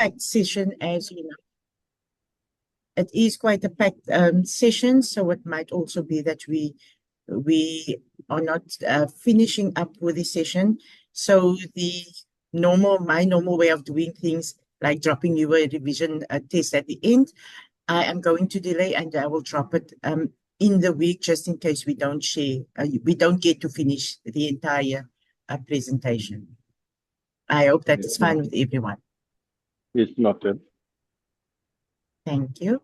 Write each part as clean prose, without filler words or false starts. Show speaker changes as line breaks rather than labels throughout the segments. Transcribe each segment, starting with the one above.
packed session, as you know. It is quite a packed session, so it might also be that we are not finishing up with the session. So my normal way of doing things, like dropping you a revision test at the end, I am going to delay, and I will drop it in the week, just in case we don't get to finish the entire presentation. I hope that is fine with everyone.
It's noted.
Thank you.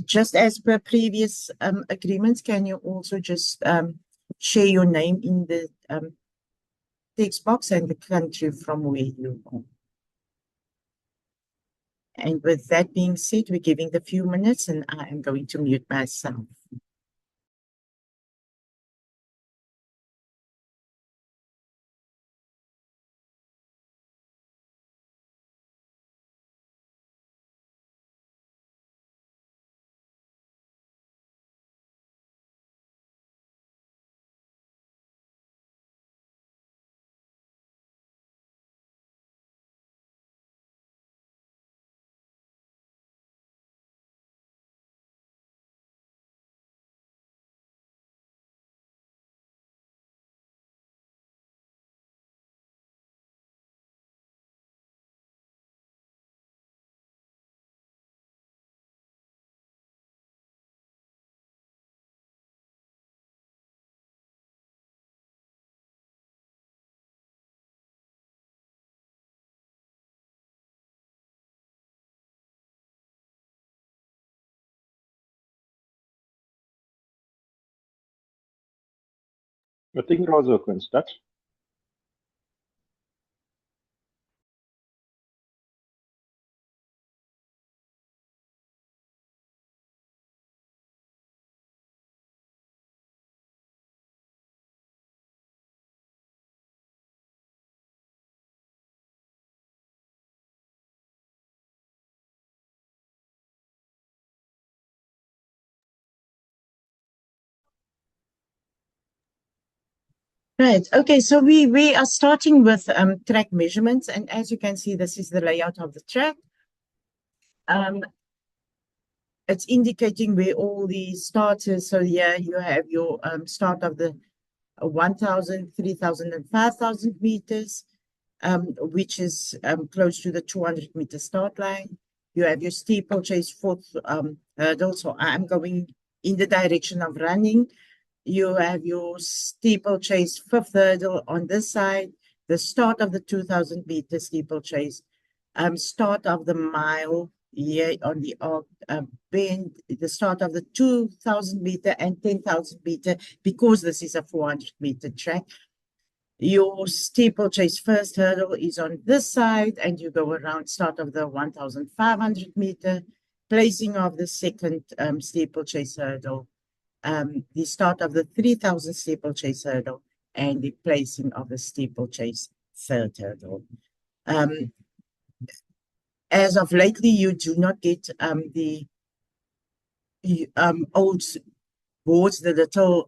Just as per previous agreements, can you also just share your name in the text box and the country from where you are? And with that being said, we're giving the few minutes, and I am going to mute myself.
I think Rosa can start.
Right. Okay. So we are starting with track measurements, and as you can see, this is the layout of the track. It's indicating where all the starters. So here you have your start of the 1,000, 3,000, and 5,000 meters, which is close to the 200-meter start line. You have your steeplechase fourth hurdle. So I'm going in the direction of running. You have your steeplechase fifth hurdle on this side, the start of the 2,000-meter steeplechase, start of the mile here on the bend, the start of the 2,000-meter and 10,000-meter, because this is a 400-meter track. Your steeplechase first hurdle is on this side, and you go around start of the 1,500-meter, placing of the second steeplechase hurdle, the start of the 3,000 steeplechase hurdle, and the placing of the steeplechase third hurdle. As of lately, you do not get the old boards, the little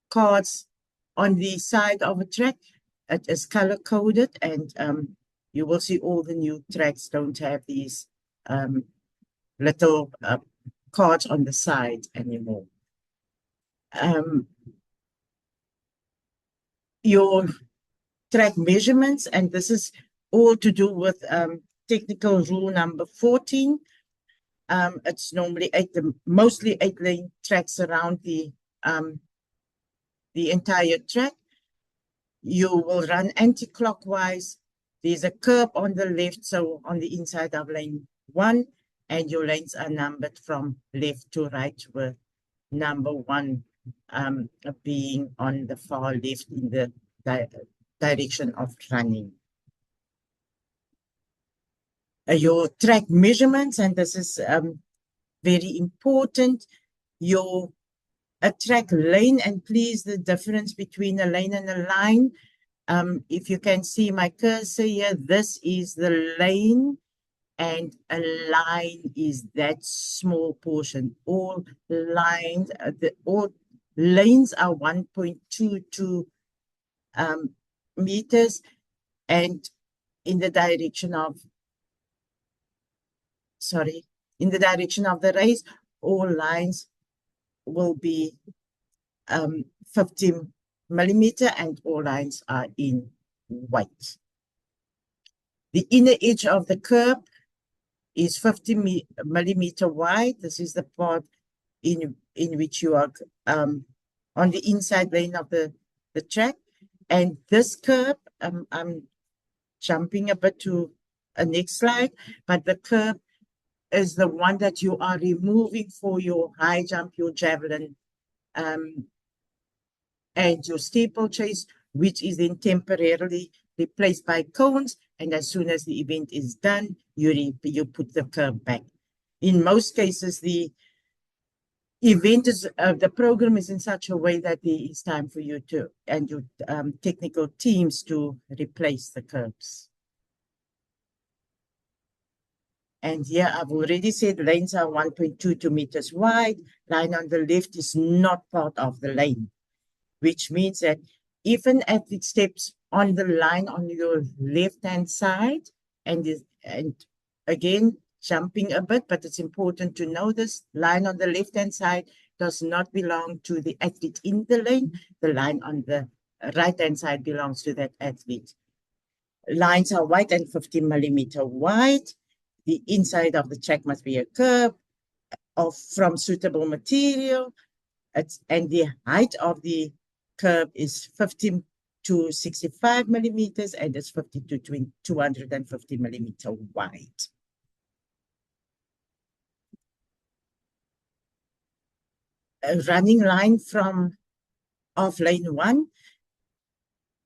cards on the side of a track. It is color coded, and you will see all the new tracks don't have these little cards on the side anymore. Your track measurements, and this is all to do with technical rule number 14. It's normally mostly 8-lane tracks around the entire track. You will run anti-clockwise. There's a curb on the left, so on the inside of lane 1, and your lanes are numbered from left to right, with number 1 being on the far left in the direction of running. Your track measurements, and this is very important, a track lane, and please, the difference between a lane and a line, If you can see my cursor here, this is the lane, and a line is that small portion. All lines, all lanes are 1.22 meters, and in the direction of, in the direction of the rays, all lines will be 50 millimeter, and all lines are in white. The inner edge of the curb is 50 millimeter wide. This is the part in which you are on the inside lane of the track. And this curb, I'm jumping a bit to a next slide, but the curb is the one that you are removing for your high jump, your javelin, and your steeplechase, which is then temporarily replaced by cones. And as soon as the event is done, you put the curb back. In most cases, the event is, the program is in such a way that there is time for you to, and your technical teams to replace the curbs. And here I've already said lanes are 1.22 meters wide. Line on the left is not part of the lane, which means that if an athlete steps on the line on your left-hand side, and again, jumping a bit, but it's important to know this line on the left-hand side does not belong to the athlete in the lane. The line on the right-hand side belongs to that athlete. Lines are white and 50 millimeter wide. The inside of the track must be a curb from suitable material. And the height of the curb is 50 to 65 millimeters, and it's 50 to 250 millimeter wide. A running line off lane 1.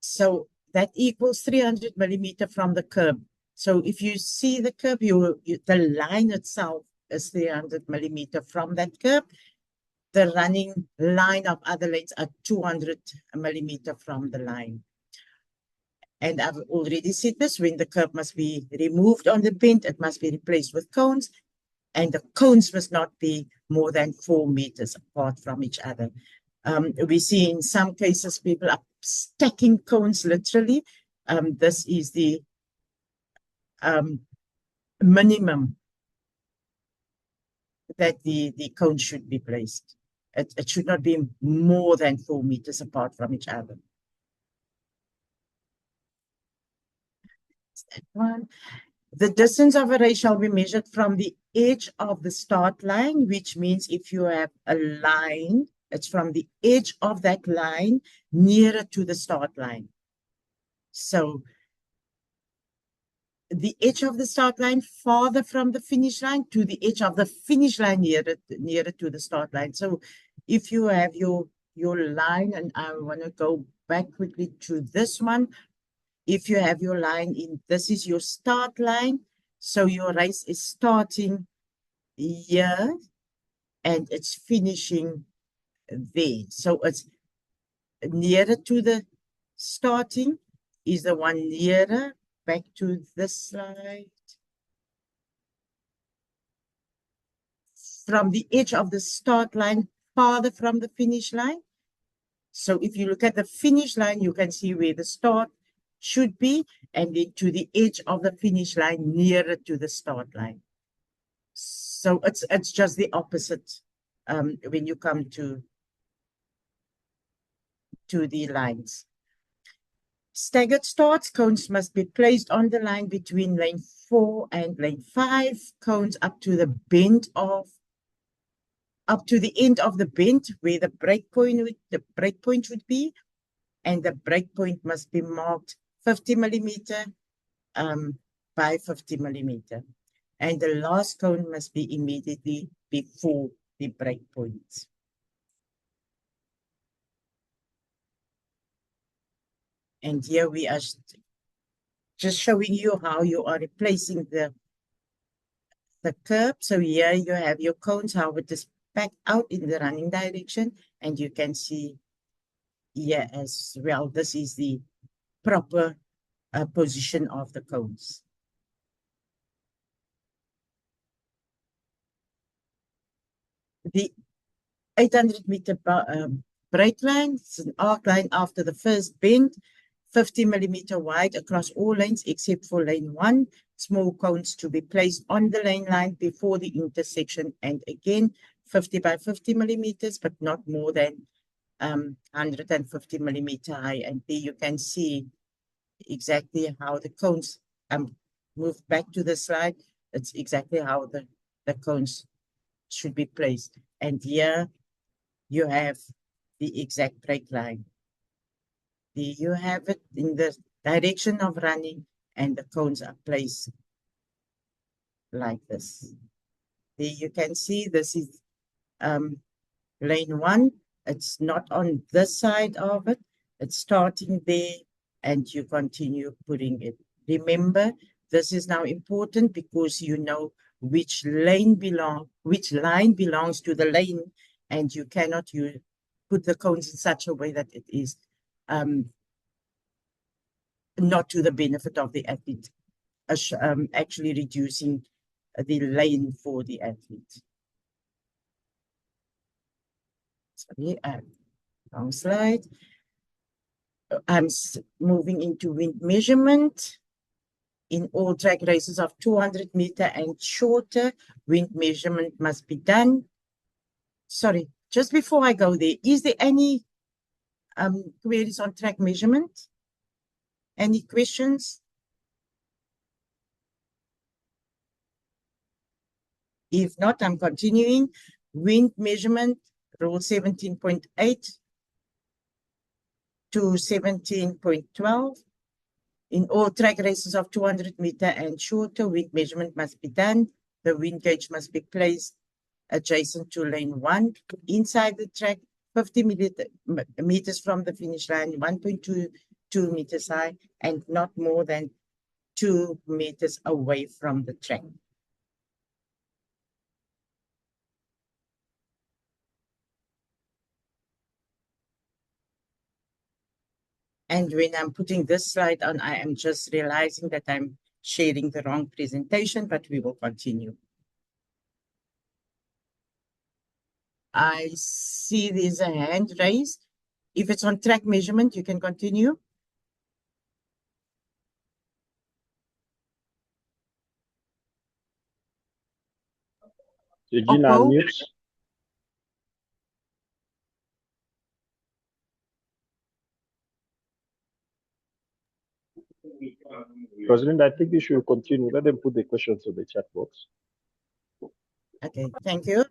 So that equals 300 millimeter from the curb. So if you see the curb, the line itself is 300 millimeter from that curb. The running line of other lanes are 200 millimeter from the line. And I've already said this, when the curb must be removed on the bend, it must be replaced with cones, and the cones must not be more than 4 meters apart from each other. We see in some cases people are stacking cones literally. This is the minimum that the cone should be placed. It should not be more than 4 meters apart from each other. That one. The distance of a race shall be measured from the edge of the start line, which means if you have a line, it's from the edge of that line nearer to the start line. So the edge of the start line farther from the finish line to the edge of the finish line nearer to the start line. So if you have your line, and I want to go back quickly to this one. If you have your line this is your start line. So your race is starting here and it's finishing there. So it's nearer to the starting is the one nearer. Back to this slide. From the edge of the start line, farther from the finish line. So if you look at the finish line, you can see where the start should be, and then to the edge of the finish line, nearer to the start line. So it's just the opposite when you come to the lines. Staggered starts, cones must be placed on the line between lane 4 and lane 5. Cones up to the end of the bend where the breakpoint would be, and the breakpoint must be marked 50 millimeter by 50 millimeter. And the last cone must be immediately before the breakpoint. And here we are just showing you how you are replacing the curb. So here you have your cones, how it is back out in the running direction, and you can see here as well, this is the proper position of the cones. The 800-meter break line is an arc line after the first bend, 50 millimeter wide across all lanes except for lane 1. Small cones to be placed on the lane line before the intersection, and again 50 by 50 millimeters, but not more than 150 millimeter high. And there you can see exactly how the cones move back to the slide. It's exactly how the cones should be placed. And here you have the exact break line. There you have it in the direction of running, and the cones are placed like this. There you can see this is lane 1. It's not on this side of it. It's starting there, and you continue putting it. Remember, this is now important because you know which line belongs to the lane, and you cannot put the cones in such a way that it is not to the benefit of the athlete, actually reducing the lane for the athlete. Sorry, wrong slide. I'm moving into wind measurement. In all track races of 200 meter and shorter, wind measurement must be done. Sorry, just before I go there, is there any queries on track measurement? Any questions? If not, I'm continuing. Wind measurement, rule 17.8 to 17.12. In all track races of 200 meter and shorter, wind measurement must be done. The wind gauge must be placed adjacent to lane 1 inside the track, 50 meters from the finish line, 1.22 meters high, and not more than 2 meters away from the track. And when I'm putting this slide on, I am just realizing that I'm sharing the wrong presentation, but we will continue. I see there's a hand raised. If it's on track measurement, you can continue.
Regina, unmute. President, I think we should continue. Let them put the questions in the chat box.
Okay, thank you.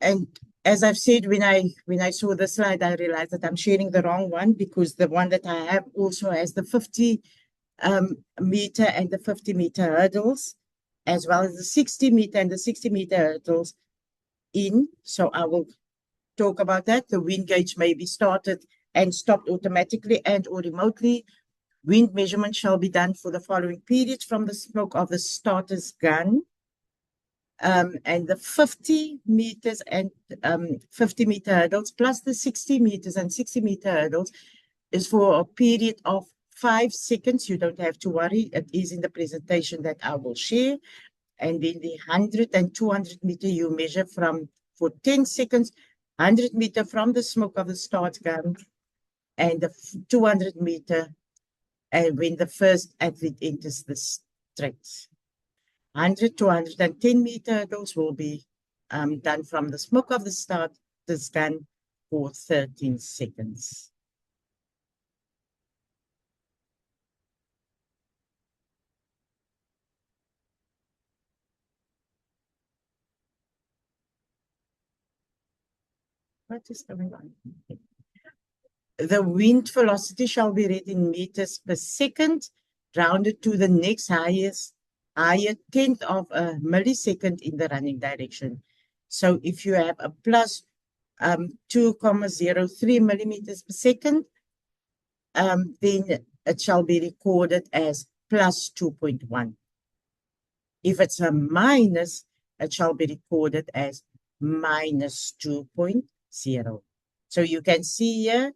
And as I've said, when I saw the slide, I realized that I'm sharing the wrong one, because the one that I have also has the 50 meter and the 50 meter hurdles, as well as the 60 meter and the 60 meter hurdles in. So I will talk about that. The wind gauge may be started and stopped automatically and or remotely. Wind measurement shall be done for the following periods from the smoke of the starter's gun. And the 50 meters and 50 meter hurdles plus the 60 meters and 60 meter hurdles is for a period of 5 seconds. You don't have to worry. It is in the presentation that I will share. And then the 100 and 200 meter you measure for 10 seconds, 100 meter from the smoke of the start gun, and the 200 meter and when the first athlete enters the straight. 100 to 110 meter hurdles will be done from the smoke of the starter's gun for 13 seconds. What is going on? The wind velocity shall be read in meters per second, rounded to the next higher tenth of a millisecond in the running direction. So if you have a plus 2,03 millimeters per second, then it shall be recorded as plus 2.1. If it's a minus, it shall be recorded as minus 2.0. So you can see here,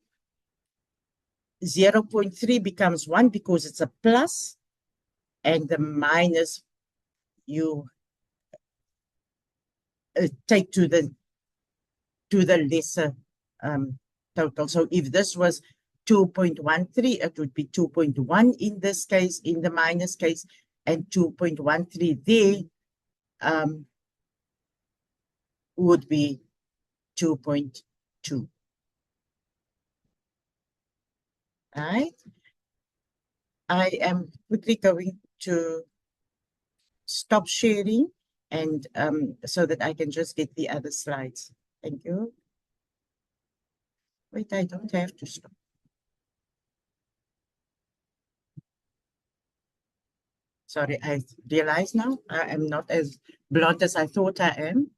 0.3 becomes 1 because it's a plus, and the minus you take to the lesser total. So if this was 2.13, it would be 2.1 in this case, in the minus case, and 2.13 there would be 2.2. Right? I am quickly going to stop sharing and so that I can just get the other slides. Thank you. Wait, I don't have to stop. Sorry, I realize now I am not as blunt as I thought I am.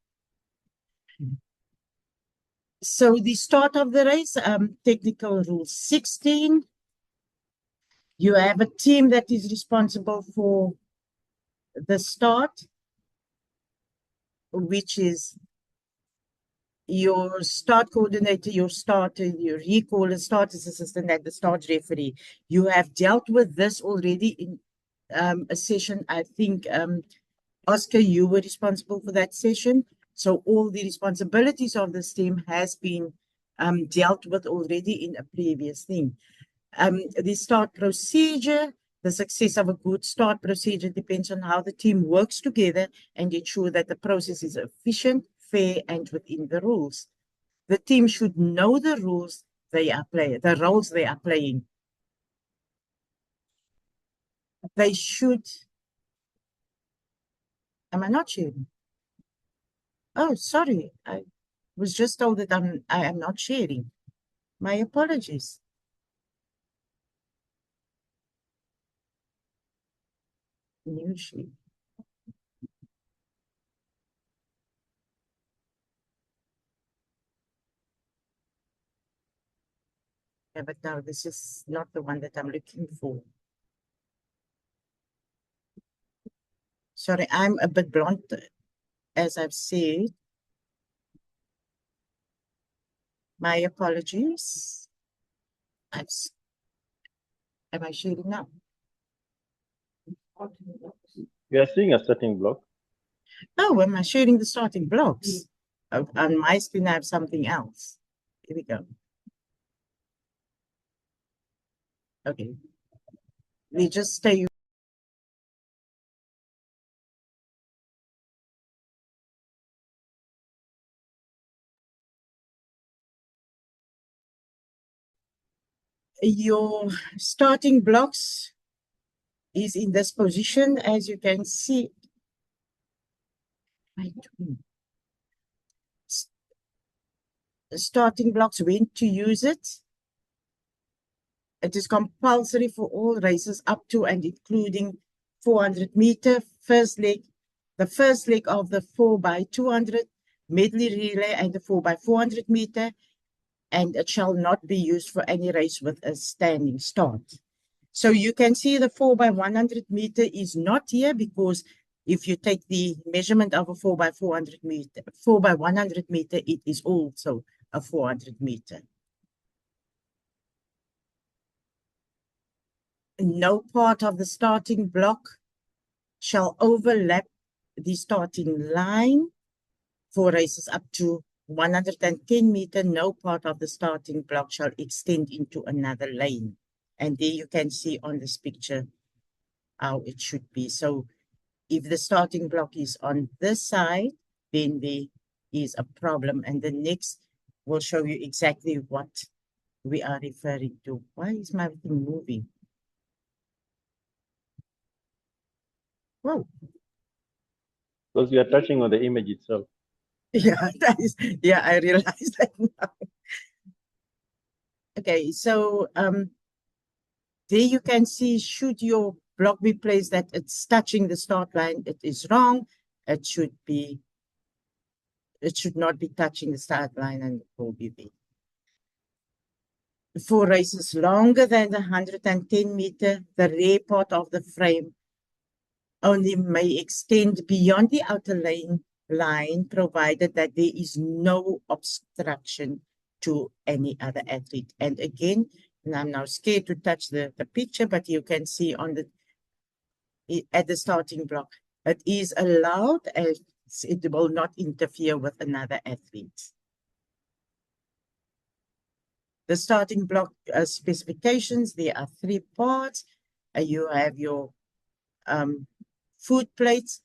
So the start of the race, technical rule 16. You have a team that is responsible for the start, which is your start coordinator, your starter, your recaller, starter's assistant, and the start referee. You have dealt with this already in a session. I think, Oscar, you were responsible for that session. So all the responsibilities of this team has been dealt with already in a previous thing. The start procedure, the success of a good start procedure depends on how the team works together and ensure that the process is efficient, fair, and within the rules. The team should know the rules they are playing, the roles they are playing. They should. Am I not sharing? Oh, sorry. I was just told that I am not sharing. My apologies. New sheet. Yeah, but now this is not the one that I'm looking for. Sorry, I'm a bit blunt, as I've said. My apologies. Am I sharing now?
We are seeing a starting block.
Oh, am I sharing the starting blocks? On my screen, I have something else. Here we go. Okay. We just stay. Your starting blocks is in this position, as you can see. Starting blocks, when to use it. It is compulsory for all races up to and including 400 meter first leg, the first leg of the 4x200 medley relay and the 4x400 meter, and it shall not be used for any race with a standing start. So you can see the 4x100 meter is not here because if you take the measurement of a 4x400 meter, 4x100 meter, it is also a 400 meter. No part of the starting block shall overlap the starting line for races up to 110 meter. No part of the starting block shall extend into another lane. And there you can see on this picture how it should be. So if the starting block is on this side, then there is a problem. And the next will show you exactly what we are referring to. Why is my thing moving? Whoa.
Because you are touching on the image itself.
Yeah, yeah, I realize that now. Okay, so there you can see, should your block be placed that it's touching the start line, it is wrong. It should not be touching the start line, and it will be there. For races longer than the 110 meter, the rear part of the frame only may extend beyond the outer line, provided that there is no obstruction to any other athlete. And again, and I'm now scared to touch the picture, but you can see on at the starting block, it is allowed as it will not interfere with another athlete. The starting block specifications, there are 3 parts. You have your foot plates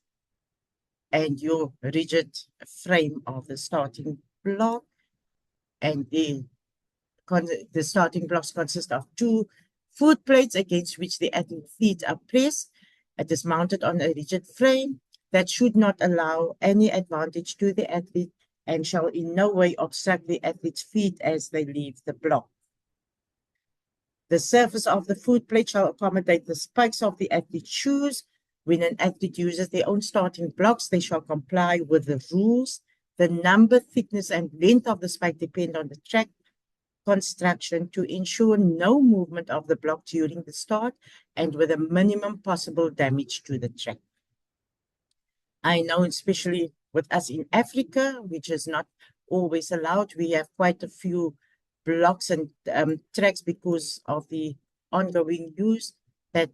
and your rigid frame of the starting block. And the starting blocks consist of 2 foot plates against which the athlete's feet are pressed. It is mounted on a rigid frame that should not allow any advantage to the athlete and shall in no way obstruct the athlete's feet as they leave the block. The surface of the foot plate shall accommodate the spikes of the athlete's shoes. When an athlete uses their own starting blocks, they shall comply with the rules. The number, thickness, and length of the spike depend on the track construction to ensure no movement of the block during the start and with a minimum possible damage to the track. I know, especially with us in Africa, which is not always allowed, we have quite a few blocks and tracks because of the ongoing use that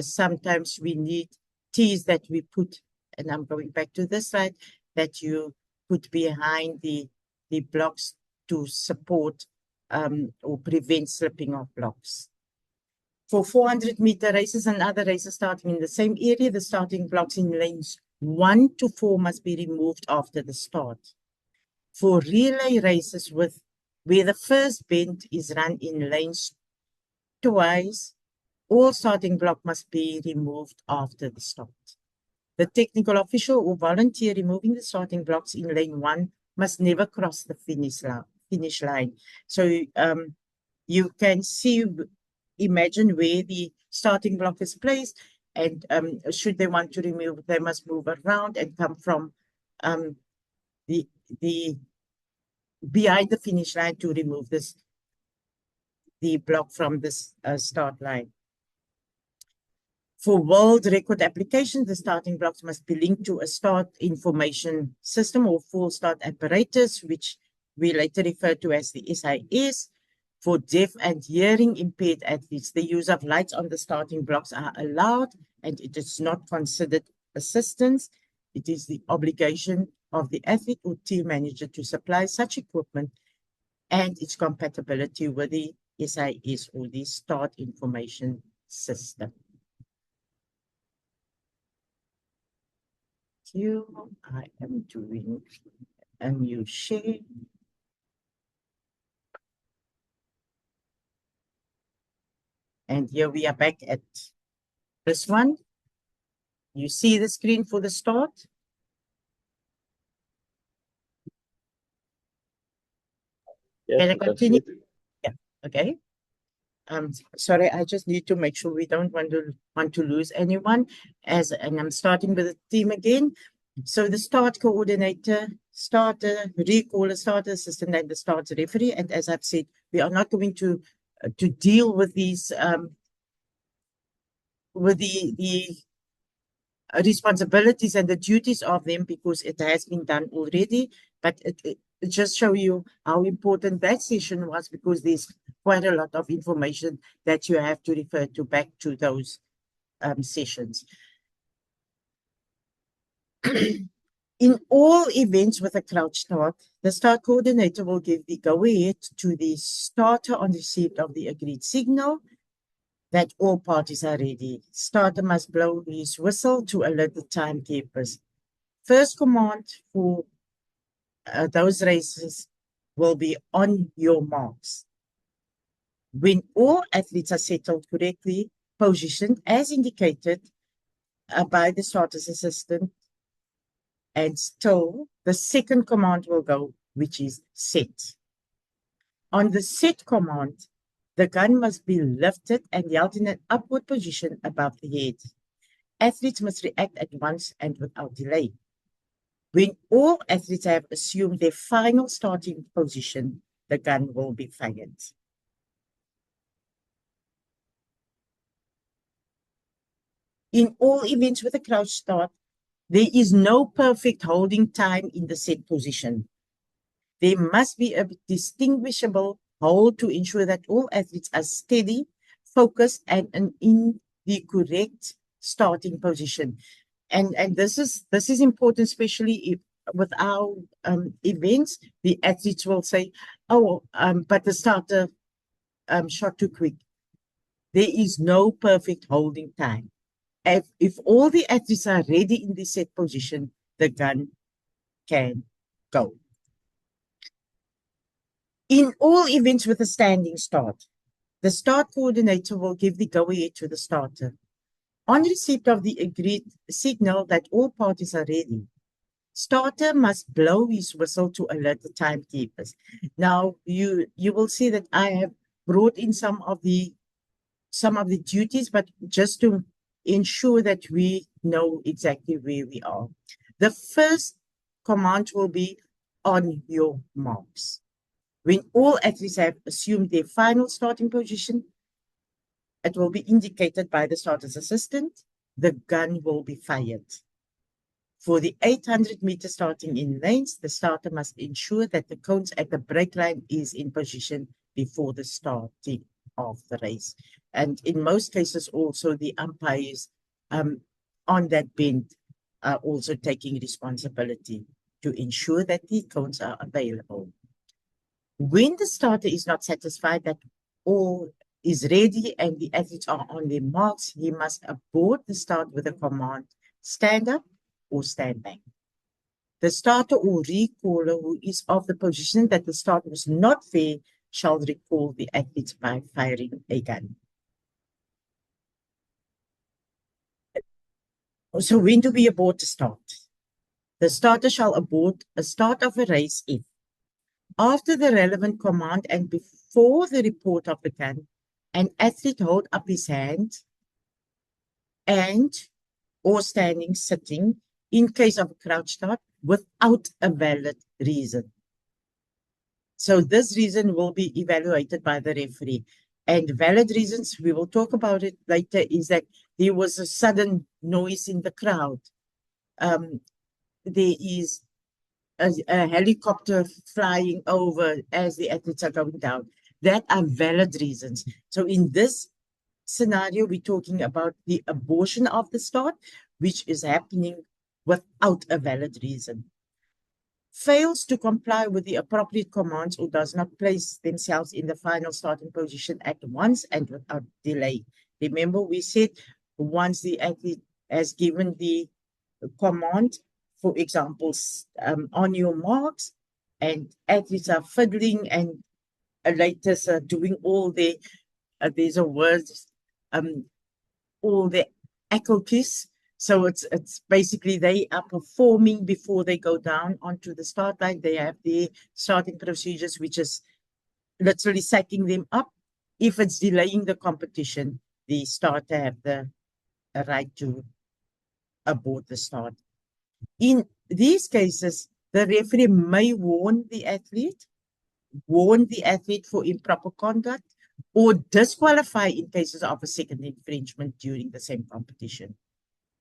sometimes we need tees that we put, and I'm going back to this slide, that you put behind the blocks to support or prevent slipping of blocks. For 400-meter races and other races starting in the same area, the starting blocks in lanes 1 to 4 must be removed after the start. For relay races where the first bend is run in lanes twice, all starting block must be removed after the start. The technical official or volunteer removing the starting blocks in lane 1 must never cross the finish line. So you can imagine where the starting block is placed, and should they want to remove, they must move around and come from the behind the finish line to remove the block from this start line. For world record applications, the starting blocks must be linked to a start information system or full start apparatus, which we later refer to as the SIS. For deaf and hearing impaired athletes, the use of lights on the starting blocks are allowed, and it is not considered assistance. It is the obligation of the athlete or team manager to supply such equipment and its compatibility with the SIS or the start information system. I am doing a new share. And here we are back at this one. You see the screen for the start?
Yes,
Can I continue? Yeah, okay. Sorry, I just need to make sure we don't want to lose anyone. And I'm starting with the team again. So the start coordinator, starter, recaller, starter assistant, and the start referee. And as I've said, we are not going to deal with these with the responsibilities and the duties of them because it has been done already. But it just show you how important that session was, because there's quite a lot of information that you have to refer to back to those sessions. In all events with a crouch start, the start coordinator will give the go-ahead to the starter on receipt of the agreed signal that all parties are ready. Starter must blow his whistle to alert the timekeepers. First command for those races will be on your marks. When all athletes are settled correctly, positioned as indicated by the starter's assistant, and still the second command will go, which is set. On the set command, the gun must be lifted and held in an upward position above the head. Athletes must react at once and without delay. When all athletes have assumed their final starting position, the gun will be fired. In all events with a crouch start, there is no perfect holding time in the set position. There must be a distinguishable hold to ensure that all athletes are steady, focused, and in the correct starting position. And this is important, especially if with our events, the athletes will say, "Oh, but the starter shot too quick." There is no perfect holding time. If all the athletes are ready in the set position, the gun can go. In all events with a standing start, the start coordinator will give the go-ahead to the starter. On receipt of the agreed signal that all parties are ready, starter must blow his whistle to alert the timekeepers. Now, you will see that I have brought in some of the duties, but just to ensure that we know exactly where we are. The first command will be on your marks. When all athletes have assumed their final starting position, it will be indicated by the starter's assistant. The gun will be fired. For the 800-meter starting in lanes, the starter must ensure that the cones at the break line is in position before the starting of the race. And in most cases, also the umpires on that bend are also taking responsibility to ensure that the cones are available. When the starter is not satisfied that all is ready and the athletes are on their marks, he must abort the start with a command, stand up or stand back. The starter or recaller who is of the position that the start was not fair shall recall the athletes by firing a gun. So when do we abort the start? The starter shall abort a start of a race if, after the relevant command and before the report of the gun, an athlete hold up his hand and or standing, sitting, in case of a crouch start, without a valid reason. So this reason will be evaluated by the referee. And valid reasons, we will talk about it later, is that there was a sudden noise in the crowd. There is a helicopter flying over as the athletes are going down. That are valid reasons. So in this scenario, we're talking about the abortion of the start, which is happening without a valid reason. Fails to comply with the appropriate commands or does not place themselves in the final starting position at once and without delay. Remember, we said once the athlete has given the command, for example, on your marks, and athletes are fiddling and athletes are doing all the, there's a word, all the echoes. So it's basically they are performing before they go down onto the start line. They have their starting procedures, which is literally setting them up. If it's delaying the competition, the starter have the right to abort the start. In these cases, the referee may warn the athlete for improper conduct, or disqualify in cases of a second infringement during the same competition.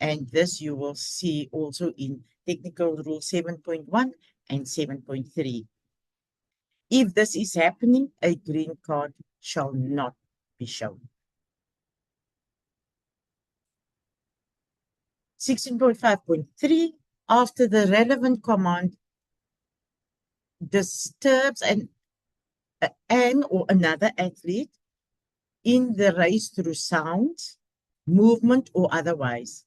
And this you will see also in Technical Rule 7.1 and 7.3. If this is happening, a green card shall not be shown. 16.5.3, after the relevant command disturbs an or another athlete in the race through sound, movement, or otherwise,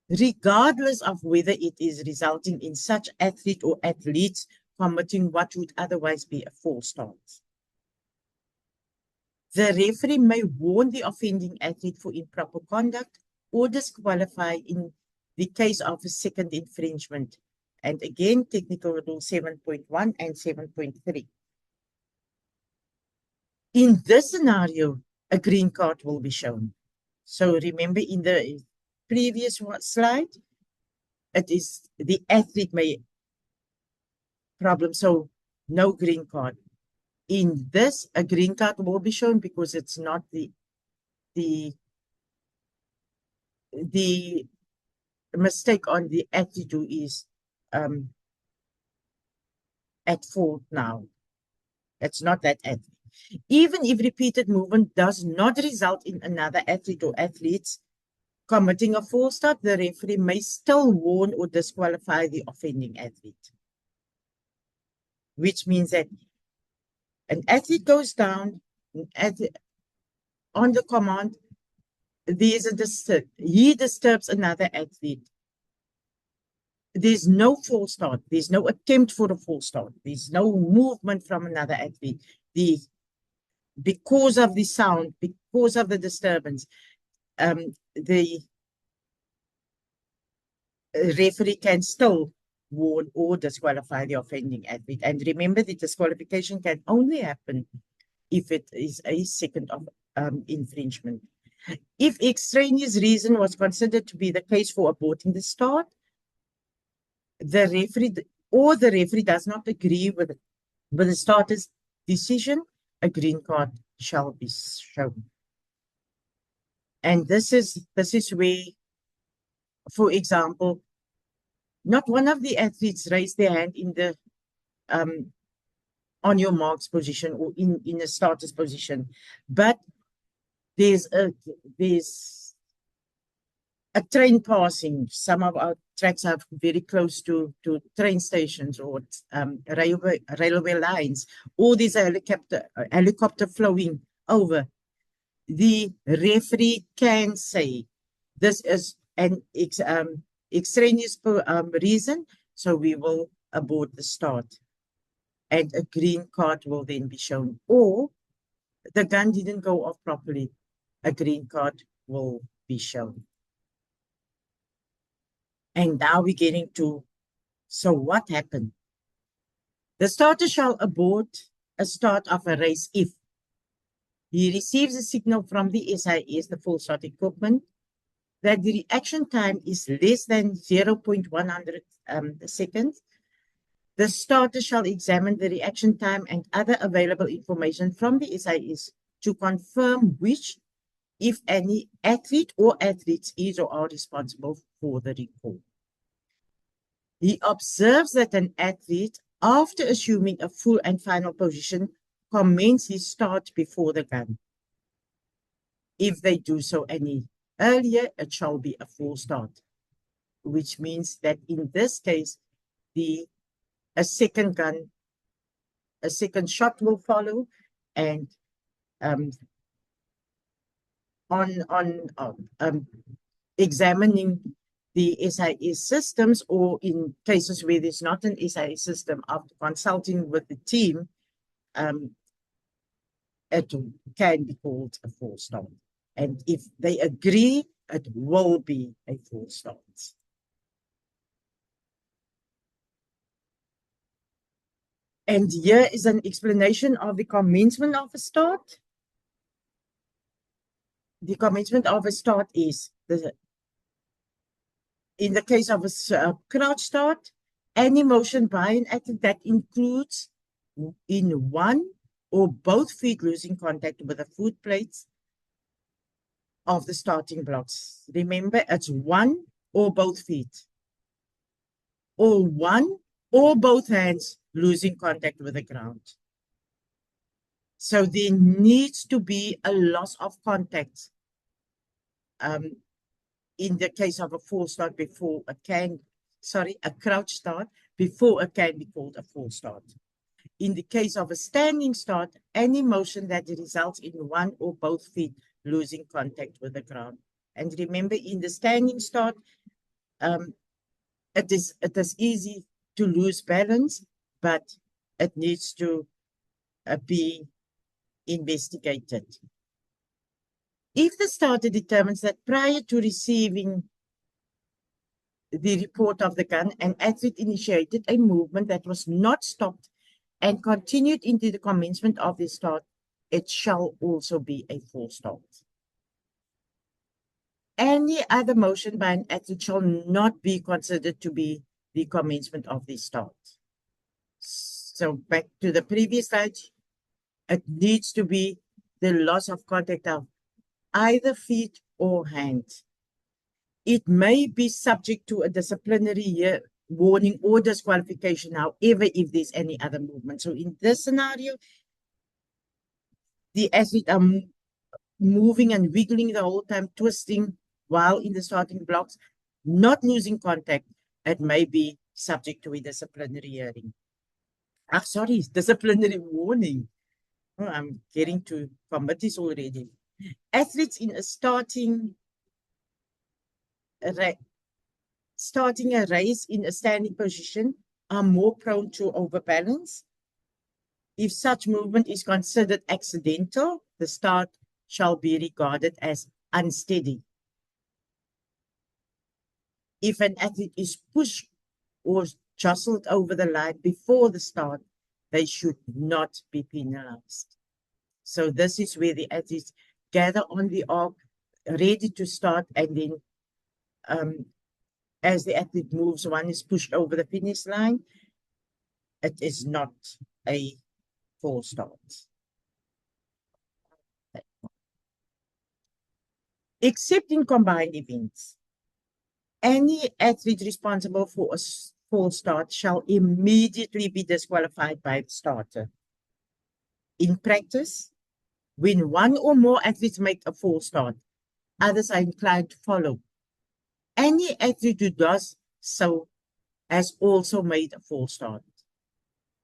regardless of whether it is resulting in such athlete or athletes committing what would otherwise be a false start. The referee may warn the offending athlete for improper conduct or disqualify in the case of a second infringement. And again, Technical Rule 7.1 and 7.3. In this scenario, a green card will be shown. So remember in the previous slide, it is the athlete may problem, so no green card. In this, a green card will be shown because it's not the mistake on the athlete who is at fault now. It's not that athlete. Even if repeated movement does not result in another athlete or athletes committing a false start, the referee may still warn or disqualify the offending athlete. Which means that an athlete goes down on the command, there's a disturb. He disturbs another athlete. There's no false start. There's no attempt for a false start. There's no movement from another athlete. Because of the sound, because of the disturbance, the referee can still warn or disqualify the offending athlete. And remember, the disqualification can only happen if it is a second of infringement. If extraneous reason was considered to be the case for aborting the start, the referee does not agree with the starter's decision, a green card shall be shown. And this is where, for example, not one of the athletes raised their hand in the on your marks position or in a starter's position, but there's a train passing. Some of our tracks are very close to train stations or railway lines. All these helicopter flowing over. The referee can say this is an extraneous reason, so we will abort the start, and a green card will then be shown. Or the gun didn't go off properly, a green card will be shown. And now we're getting to, so what happened? The starter shall abort a start of a race if he receives a signal from the SIS, the full start equipment, that the reaction time is less than 0.100 seconds. The starter shall examine the reaction time and other available information from the SIS to confirm which, if any, athlete or athletes is or are responsible for the recall. He observes that an athlete, after assuming a full and final position, commence his start before the gun. If they do so any earlier, it shall be a full start, which means that in this case, a second shot will follow, and examining the SIS systems, or in cases where there's not an SIS system, after consulting with the team, it can be called a false start. And if they agree, it will be a false start. And here is an explanation of the commencement of a start. The commencement of a start is, in the case of a crouch start, any motion by an athlete that includes in one or both feet losing contact with the foot plates of the starting blocks. Remember, it's one or both feet, or one or both hands losing contact with the ground. So there needs to be a loss of contact in the case of a false start before a crouch start before it can be called a false start. In the case of a standing start, any motion that results in one or both feet losing contact with the ground. And remember, in the standing start, it is easy to lose balance, but it needs to be investigated. If the starter determines that prior to receiving the report of the gun, an athlete initiated a movement that was not stopped and continued into the commencement of the start, it shall also be a false start. Any other motion by an athlete shall not be considered to be the commencement of the start. So back to the previous slide, it needs to be the loss of contact of either feet or hand. It may be subject to a disciplinary warning or disqualification, however, if there's any other movement. So in this scenario, the athlete are moving and wiggling the whole time, twisting while in the starting blocks, not losing contact, it may be subject to a disciplinary hearing. Sorry, disciplinary warning. Oh, I'm getting to committees already. Athletes in a starting a race in a standing position are more prone to overbalance. If such movement is considered accidental, the start shall be regarded as unsteady. If an athlete is pushed or jostled over the line before the start, they should not be penalized. So this is where the athletes gather on the arc, ready to start, and then as the athlete moves, one is pushed over the finish line. It is not a false start. Except in combined events, any athlete responsible for a false start shall immediately be disqualified by the starter. In practice, when one or more athletes make a false start, others are inclined to follow. Any athlete who does so has also made a false start.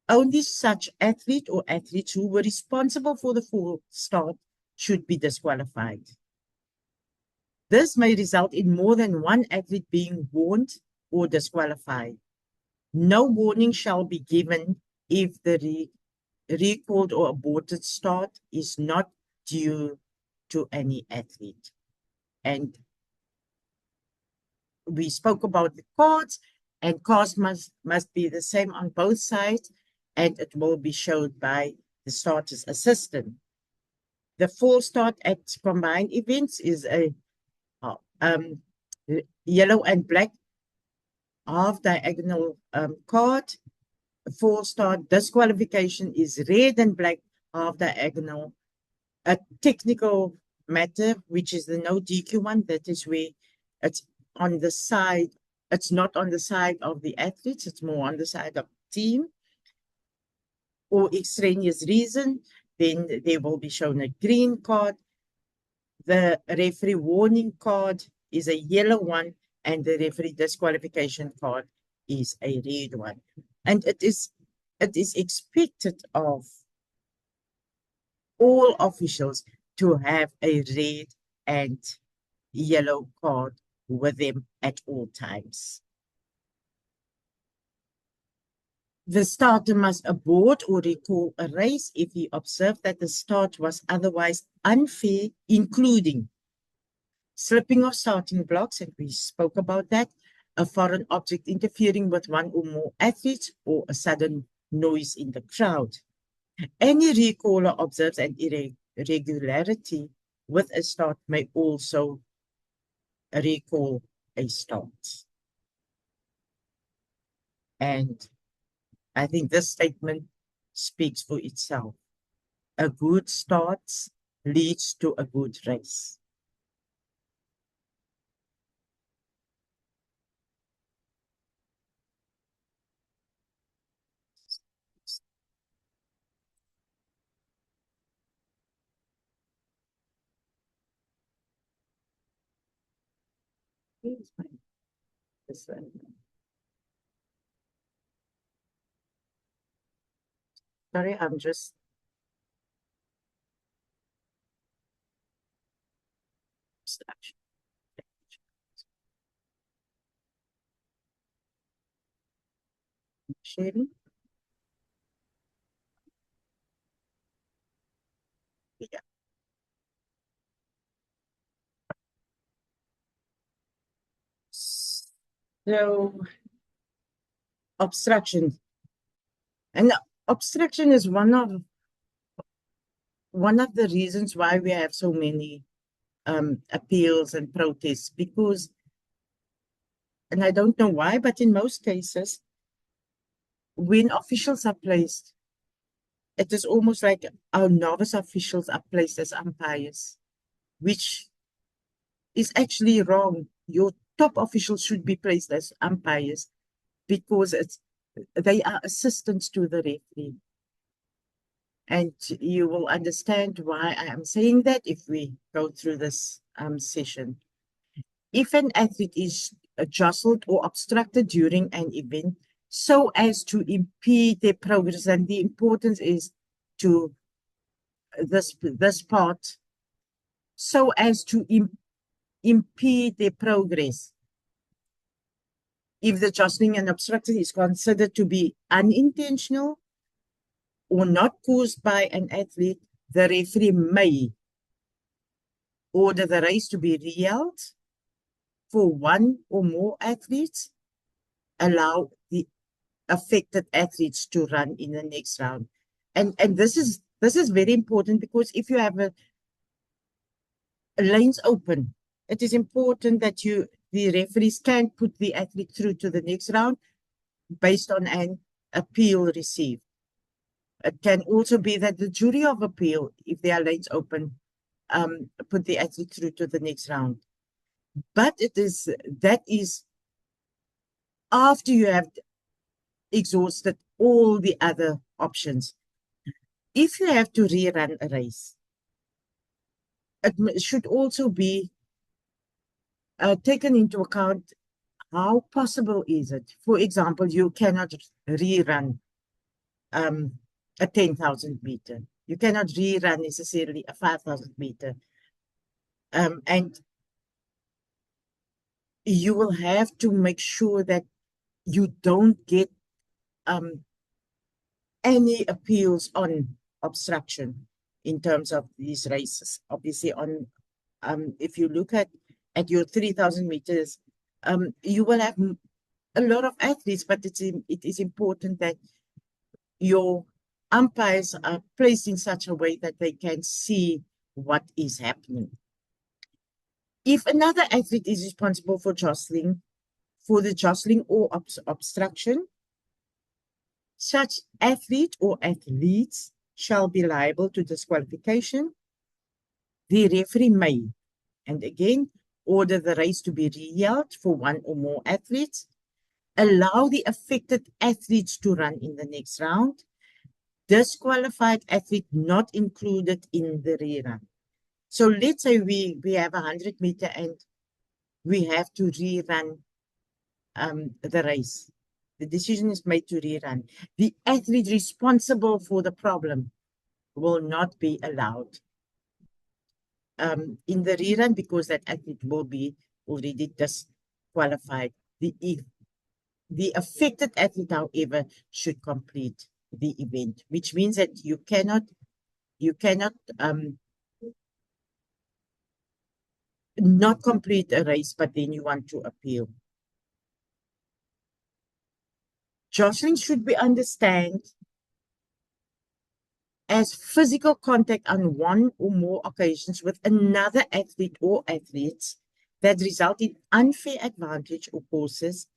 Only such athlete or athletes who were responsible for the false start should be disqualified. This may result in more than one athlete being warned or disqualified. No warning shall be given if the recalled or aborted start is not due to any athlete. And we spoke about the cards, and cards must be the same on both sides, and it will be showed by the starter's assistant. The false start at combined events is a yellow and black half diagonal card. False start disqualification is red and black half diagonal. A technical matter, which is the no DQ one, that is where it's on the side, it's not on the side of the athletes, it's more on the side of the team, or extraneous reason, then there will be shown a green card. The referee warning card is a yellow one, and the referee disqualification card is a red one. And it is expected of all officials to have a red and yellow card with them at all times. The starter must abort or recall a race if he observed that the start was otherwise unfair, including slipping of starting blocks, and we spoke about that, a foreign object interfering with one or more athletes, or a sudden noise in the crowd. Any recaller observes an irregularity with a start may also recall a start. And I think this statement speaks for itself. A good start leads to a good race. This one. Sorry, I'm just sharing. Yeah. So, obstruction. And obstruction is one of the reasons why we have so many appeals and protests, because, and I don't know why, but in most cases, when officials are placed, it is almost like our novice officials are placed as umpires, which is actually wrong. Your top officials should be placed as umpires, because they are assistants to the referee. And you will understand why I am saying that if we go through this session. If an athlete is jostled or obstructed during an event so as to impede their progress, and the importance is to this part, so as to impede their progress. If the jostling and obstruction is considered to be unintentional or not caused by an athlete, the referee may order the race to be re-held for one or more athletes, allow the affected athletes to run in the next round. And this is very important, because if you have lanes open, it is important that the referees can put the athlete through to the next round based on an appeal received. It can also be that the jury of appeal, if there are lanes open, put the athlete through to the next round. But that is after you have exhausted all the other options. If you have to rerun a race, it should also be taken into account how possible is it. For example, you cannot rerun a 10,000 meter. You cannot rerun necessarily a 5,000 meter. And you will have to make sure that you don't get any appeals on obstruction in terms of these races. Obviously, on if you look at your 3,000 meters, you will have a lot of athletes, but it is important that your umpires are placed in such a way that they can see what is happening. If another athlete is responsible for the jostling or obstruction, such athlete or athletes shall be liable to disqualification. The referee may, and again, order the race to be re-held for one or more athletes, allow the affected athletes to run in the next round, disqualified athlete not included in the rerun. So let's say we have 100 meter and we have to rerun the race. The decision is made to rerun. The athlete responsible for the problem will not be allowed in the rerun, because that athlete will be already disqualified. The affected athlete, however, should complete the event, which means that you cannot not complete a race, but then you want to appeal. Jostling should be understood as physical contact on one or more occasions with another athlete or athletes that result in unfair advantage or causes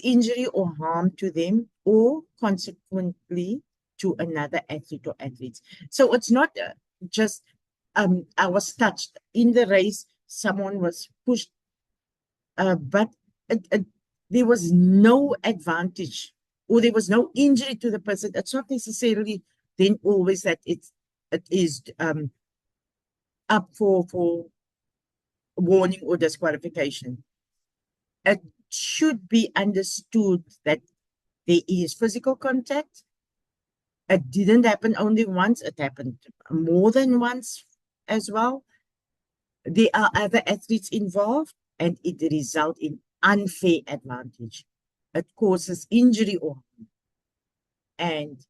injury or harm to them, or consequently to another athlete or athletes. So it's not just I was touched in the race, someone was pushed, but there was no advantage or there was no injury to the person. It's not necessarily then always that it is up for warning or disqualification. It should be understood that there is physical contact. It didn't happen only once, it happened more than once as well. There are other athletes involved, and it results in unfair advantage. It causes injury or harm. And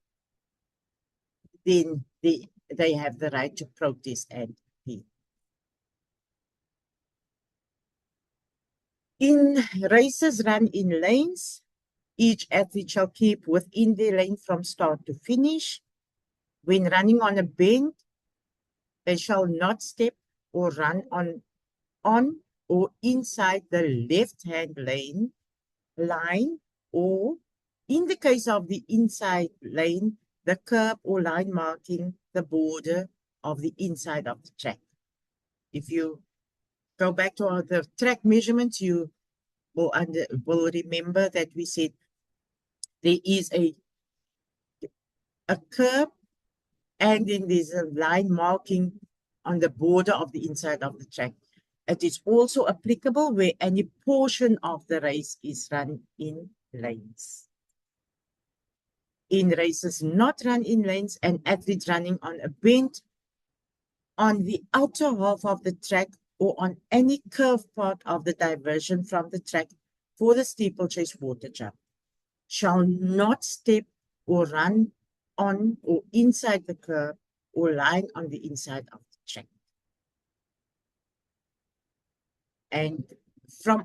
then they have the right to protest and appeal. In races run in lanes, each athlete shall keep within their lane from start to finish. When running on a bend, they shall not step or run on or inside the left-hand line, or in the case of the inside lane, the curb or line marking the border of the inside of the track. If you go back to the track measurements, you will remember that we said there is a curb, and then there's a line marking on the border of the inside of the track. It is also applicable where any portion of the race is run in lanes. In races not run in lanes, and athletes running on a bend on the outer half of the track or on any curved part of the diversion from the track for the steeplechase water jump shall not step or run on or inside the curb or line on the inside of the track. And from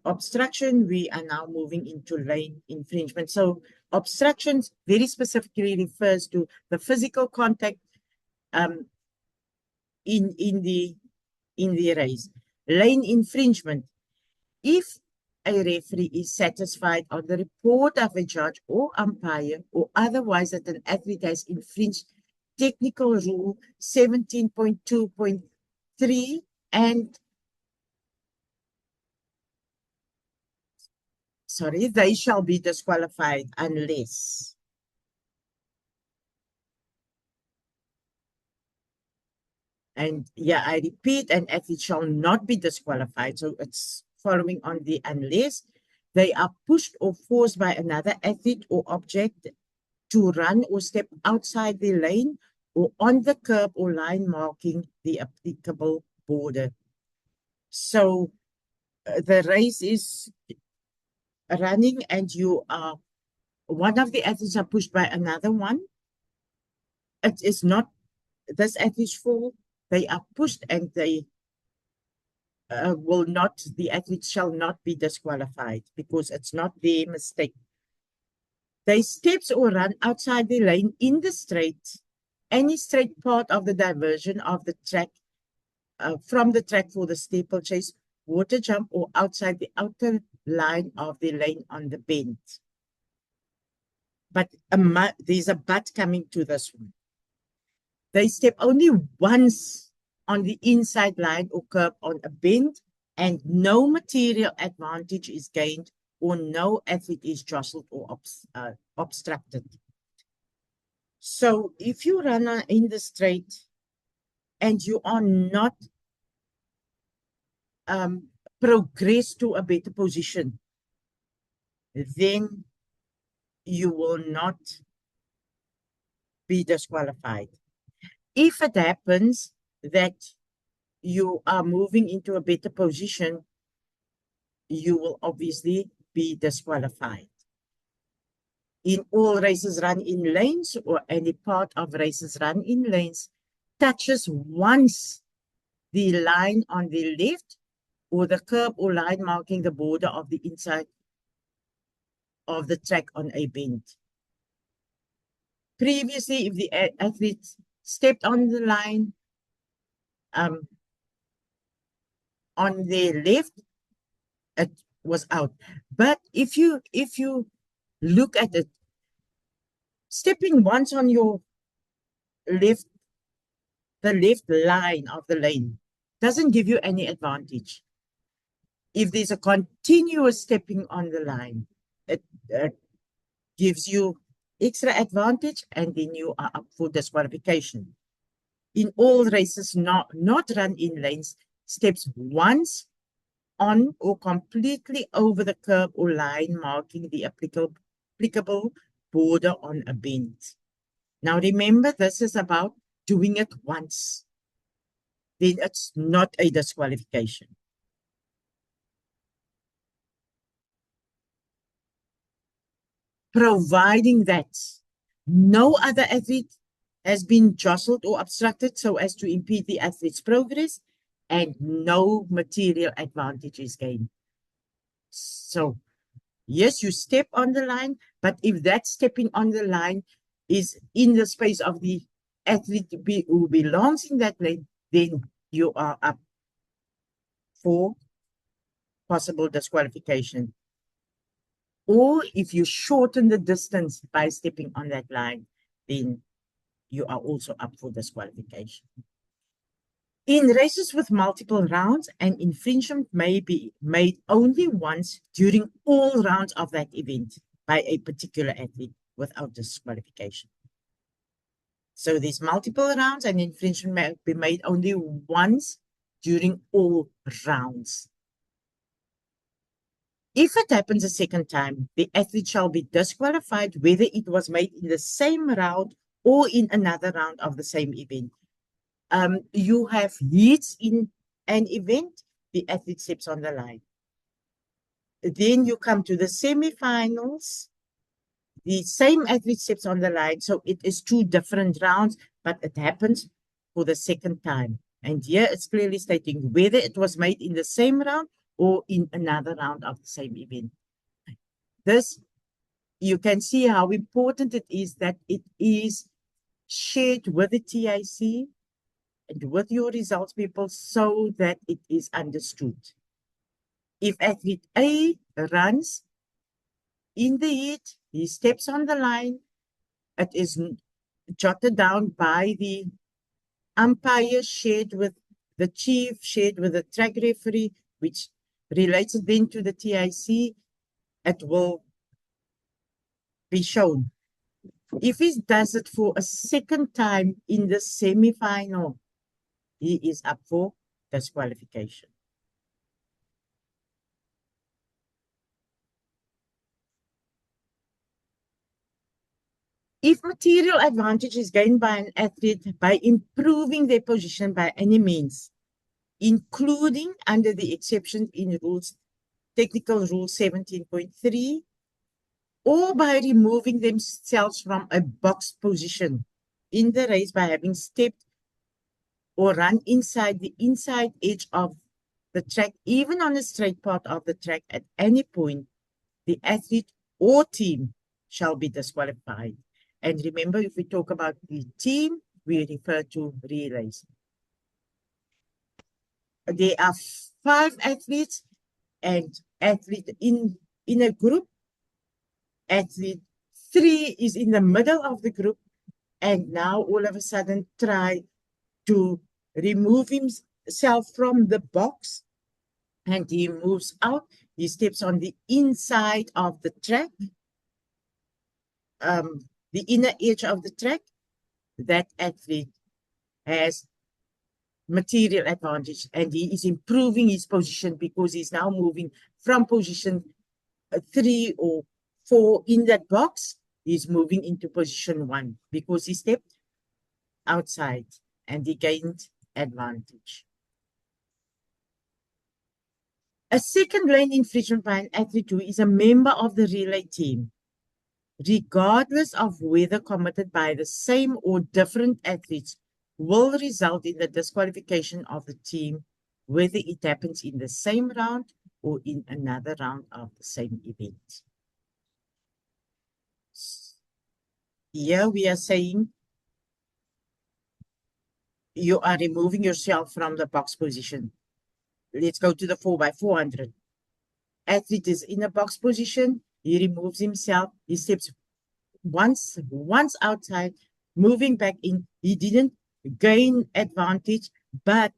obstruction, we are now moving into lane infringement. So obstructions very specifically refers to the physical contact in the race. Lane infringement, if a referee is satisfied on the report of a judge or umpire or otherwise that an athlete has infringed technical rule 17.2.3 and they shall be disqualified unless and yeah, I repeat, an athlete shall not be disqualified. So it's following on the unless they are pushed or forced by another athlete or object to run or step outside the lane or on the curb or line marking the applicable border. So the race is running and you are, one of the athletes are pushed by another one. It is not this athlete's fault. They are pushed and they the athletes shall not be disqualified because it's not their mistake. They steps or run outside the lane in the straight, any straight part of the diversion of the track, from the track for the steeplechase, water jump, or outside the outer line of the lane on the bend. But there's a but coming to this one. They step only once on the inside line or curb on a bend, and no material advantage is gained or no athlete is jostled or obstructed. So if you run in the straight and you are not progress to a better position, then you will not be disqualified. If it happens that you are moving into a better position, you will obviously be disqualified. In all races run in lanes or any part of races run in lanes touches once the line on the left or the curb or line marking the border of the inside of the track on a bend. Previously, if the athlete stepped on the line on their left, it was out. But if you look at it, stepping once on your left, the left line of the lane doesn't give you any advantage. If there's a continuous stepping on the line, it gives you extra advantage, and then you are up for disqualification. In all races not run in lanes, steps once on or completely over the curb or line marking the applicable border on a bend. Now remember, this is about doing it once. Then it's not a disqualification. Providing that no other athlete has been jostled or obstructed so as to impede the athlete's progress, and no material advantage is gained. So, yes, you step on the line, but if that stepping on the line is in the space of the athlete who belongs in that lane, then you are up for possible disqualification. Or if you shorten the distance by stepping on that line, then you are also up for disqualification. In races with multiple rounds, an infringement may be made only once during all rounds of that event by a particular athlete without disqualification. So there's multiple rounds, and infringement may be made only once during all rounds. If it happens a second time, the athlete shall be disqualified whether it was made in the same round or in another round of the same event. You have heats in an event, the athlete steps on the line. Then you come to the semifinals, the same athlete steps on the line. So it is two different rounds, but it happens for the second time. And here it's clearly stating whether it was made in the same round or in another round of the same event. This, you can see how important it is that it is shared with the TIC and with your results people so that it is understood. If athlete A runs in the heat, he steps on the line, it is jotted down by the umpire, shared with the chief, shared with the track referee, which relates then to the TIC, it will be shown. If he does it for a second time in the semi-final, he is up for disqualification. If material advantage is gained by an athlete by improving their position by any means, including under the exception in technical rule 17.3, or by removing themselves from a box position in the race by having stepped or run inside the inside edge of the track, even on a straight part of the track at any point, the athlete or team shall be disqualified. And remember, if we talk about the team, we refer to relays. There are 5 athletes, and athlete in a group, athlete 3 is in the middle of the group, and now all of a sudden try to remove himself from the box, and he moves out. He steps on the inside of the track, the inner edge of the track. That athlete has material advantage, and he is improving his position because he's now moving from position 3 or 4 in that box. He's moving into position 1 because he stepped outside and he gained advantage. A second lane infringement by an athlete who is a member of the relay team, regardless of whether committed by the same or different athletes, will result in the disqualification of the team, whether it happens in the same round or in another round of the same event. Here we are saying you are removing yourself from the box position. Let's go to the 4x400. Athlete is in a box position. He removes himself. He steps once outside, moving back in. He didn't gain advantage, but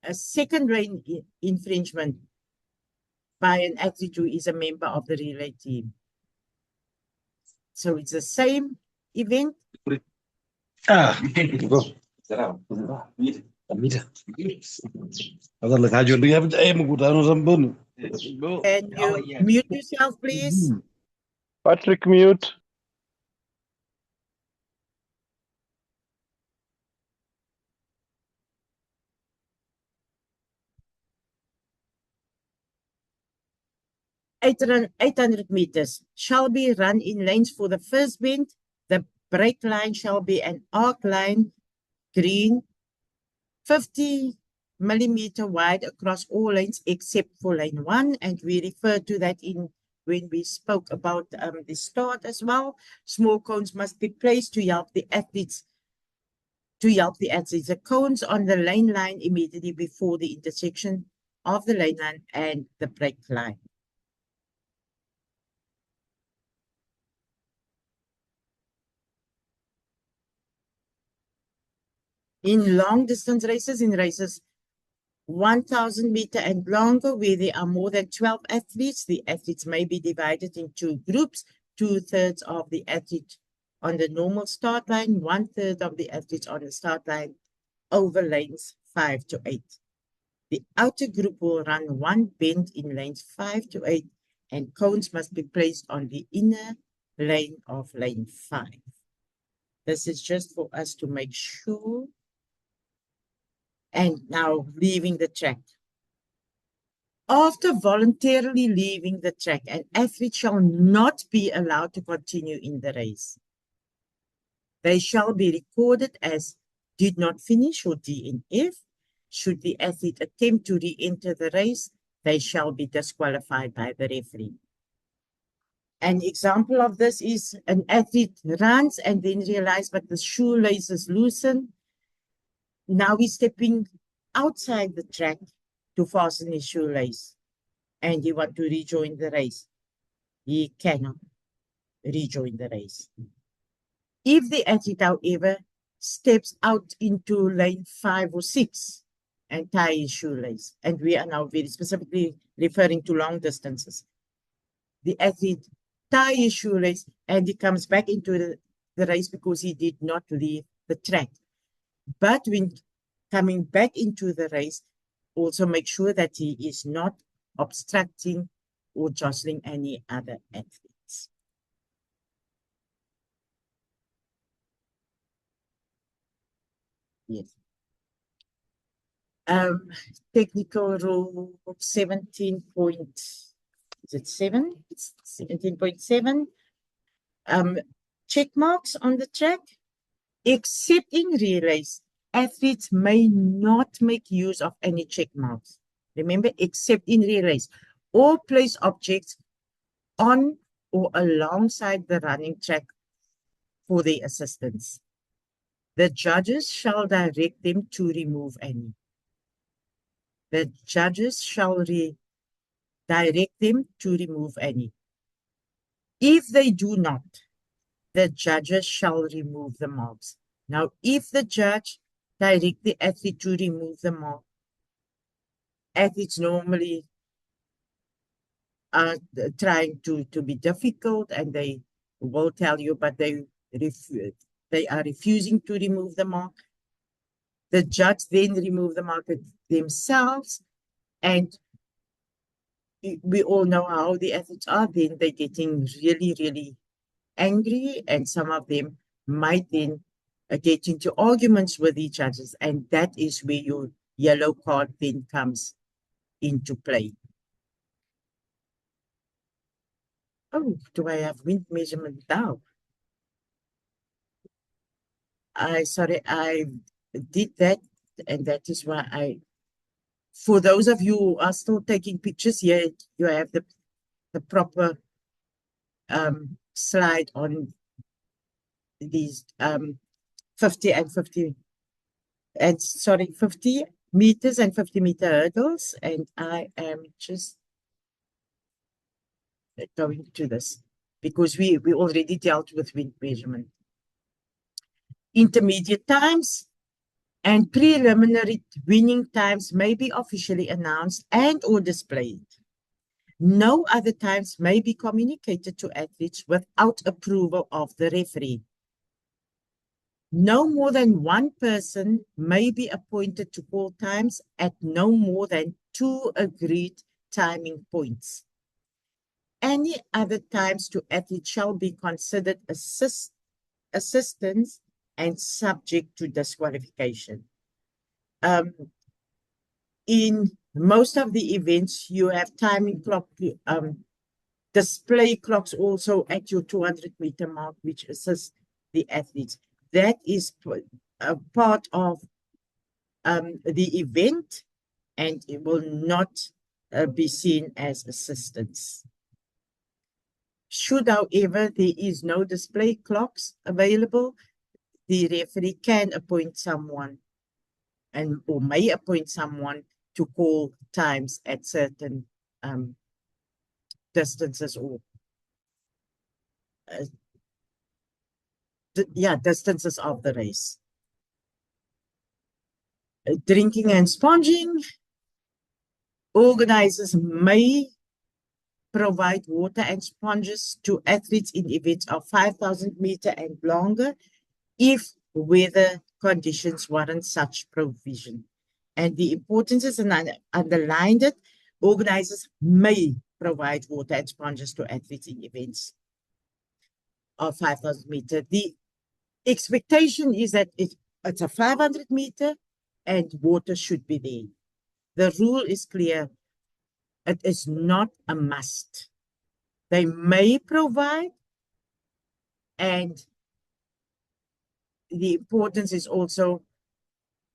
a second lane infringement by an athlete who is a member of the relay team. So it's the same event. Can you mute yourself, please?
Patrick, mute. Eight hundred meters shall be run in lanes for the first bend. The break line shall be an arc line, green, 50 millimeter wide across all lanes except for lane 1, and we referred to that in when we spoke about the start as well. Small cones must be placed to help the athletes. The cones on the lane line immediately before the intersection of the lane line and the break line. In long distance races, in races 1,000 meter and longer, where there are more than 12 athletes, the athletes may be divided into groups. 2/3 of the athletes on the normal start line, 1/3 of the athletes on the start line over lanes 5 to 8. The outer group will run one bend in lanes 5 to 8, and cones must be placed on the inner lane of lane 5. This is just for us to make sure. And now leaving the track. After voluntarily leaving the track, an athlete shall not be allowed to continue in the race. They shall be recorded as did not finish or DNF. Should the athlete attempt to re-enter the race, they shall be disqualified by the referee. An example of this is an athlete runs and then realizes that the shoelace is loosened. Now he's stepping outside the track to fasten his shoelace, and he wants to rejoin the race. He cannot rejoin the race. If the athlete, however, steps out into lane 5 or 6 and tie his shoelace, and we are now very specifically referring to long distances, the athlete tie his shoelace and he comes back into the race because he did not leave the track. But when coming back into the race, also make sure that he is not obstructing or jostling any other athletes. Yes. Technical rule 17 point, is it 7? It's 17.7. Check marks on the track. Except in relays, athletes may not make use of any check marks. Remember, except in relays, or place objects on or alongside the running track for their assistance. The judges shall direct them to remove any. The judges shall direct them to remove any. If they do not, the judges shall remove the marks. Now, if the judge direct the athlete to remove the mark, athletes normally are trying to be difficult, and they will tell you, but they are refusing to remove the mark. The judge then remove the mark themselves, and we all know how the athletes are. Then they're getting really, really angry, and some of them might then get into arguments with each other, and that is where your yellow card then comes into play. Oh, do I have wind measurement now? Sorry, I did that, and that is why for those of you who are still taking pictures here, you have the proper slide on these 50 and 50, and sorry, 50 meters and 50-meter hurdles, and I am just going to this because we already dealt with wind measurement. Intermediate times and preliminary winning times may be officially announced and or displayed. No other times may be communicated to athletes without approval of the referee. No more than one person may be appointed to call times at no more than 2 agreed timing points. Any other times to athletes shall be considered assistance and subject to disqualification. In most of the events, you have timing clock, display clocks also at your 200-meter mark, which assists the athletes. That is a part of the event, and it will not be seen as assistance. Should, however, there is no display clocks available, the referee can appoint someone or may appoint someone to call times at certain distances or distances of the race.
Drinking and sponging. Organizers may provide water and sponges to athletes in events of 5,000 meter and longer if weather conditions warrant such provision. And the importance is, and I underlined it, organizers may provide water and sponges to athletes in events of 5,000 meter. The expectation is that it's a 500 meter and water should be there. The rule is clear. It is not a must. They may provide, and the importance is also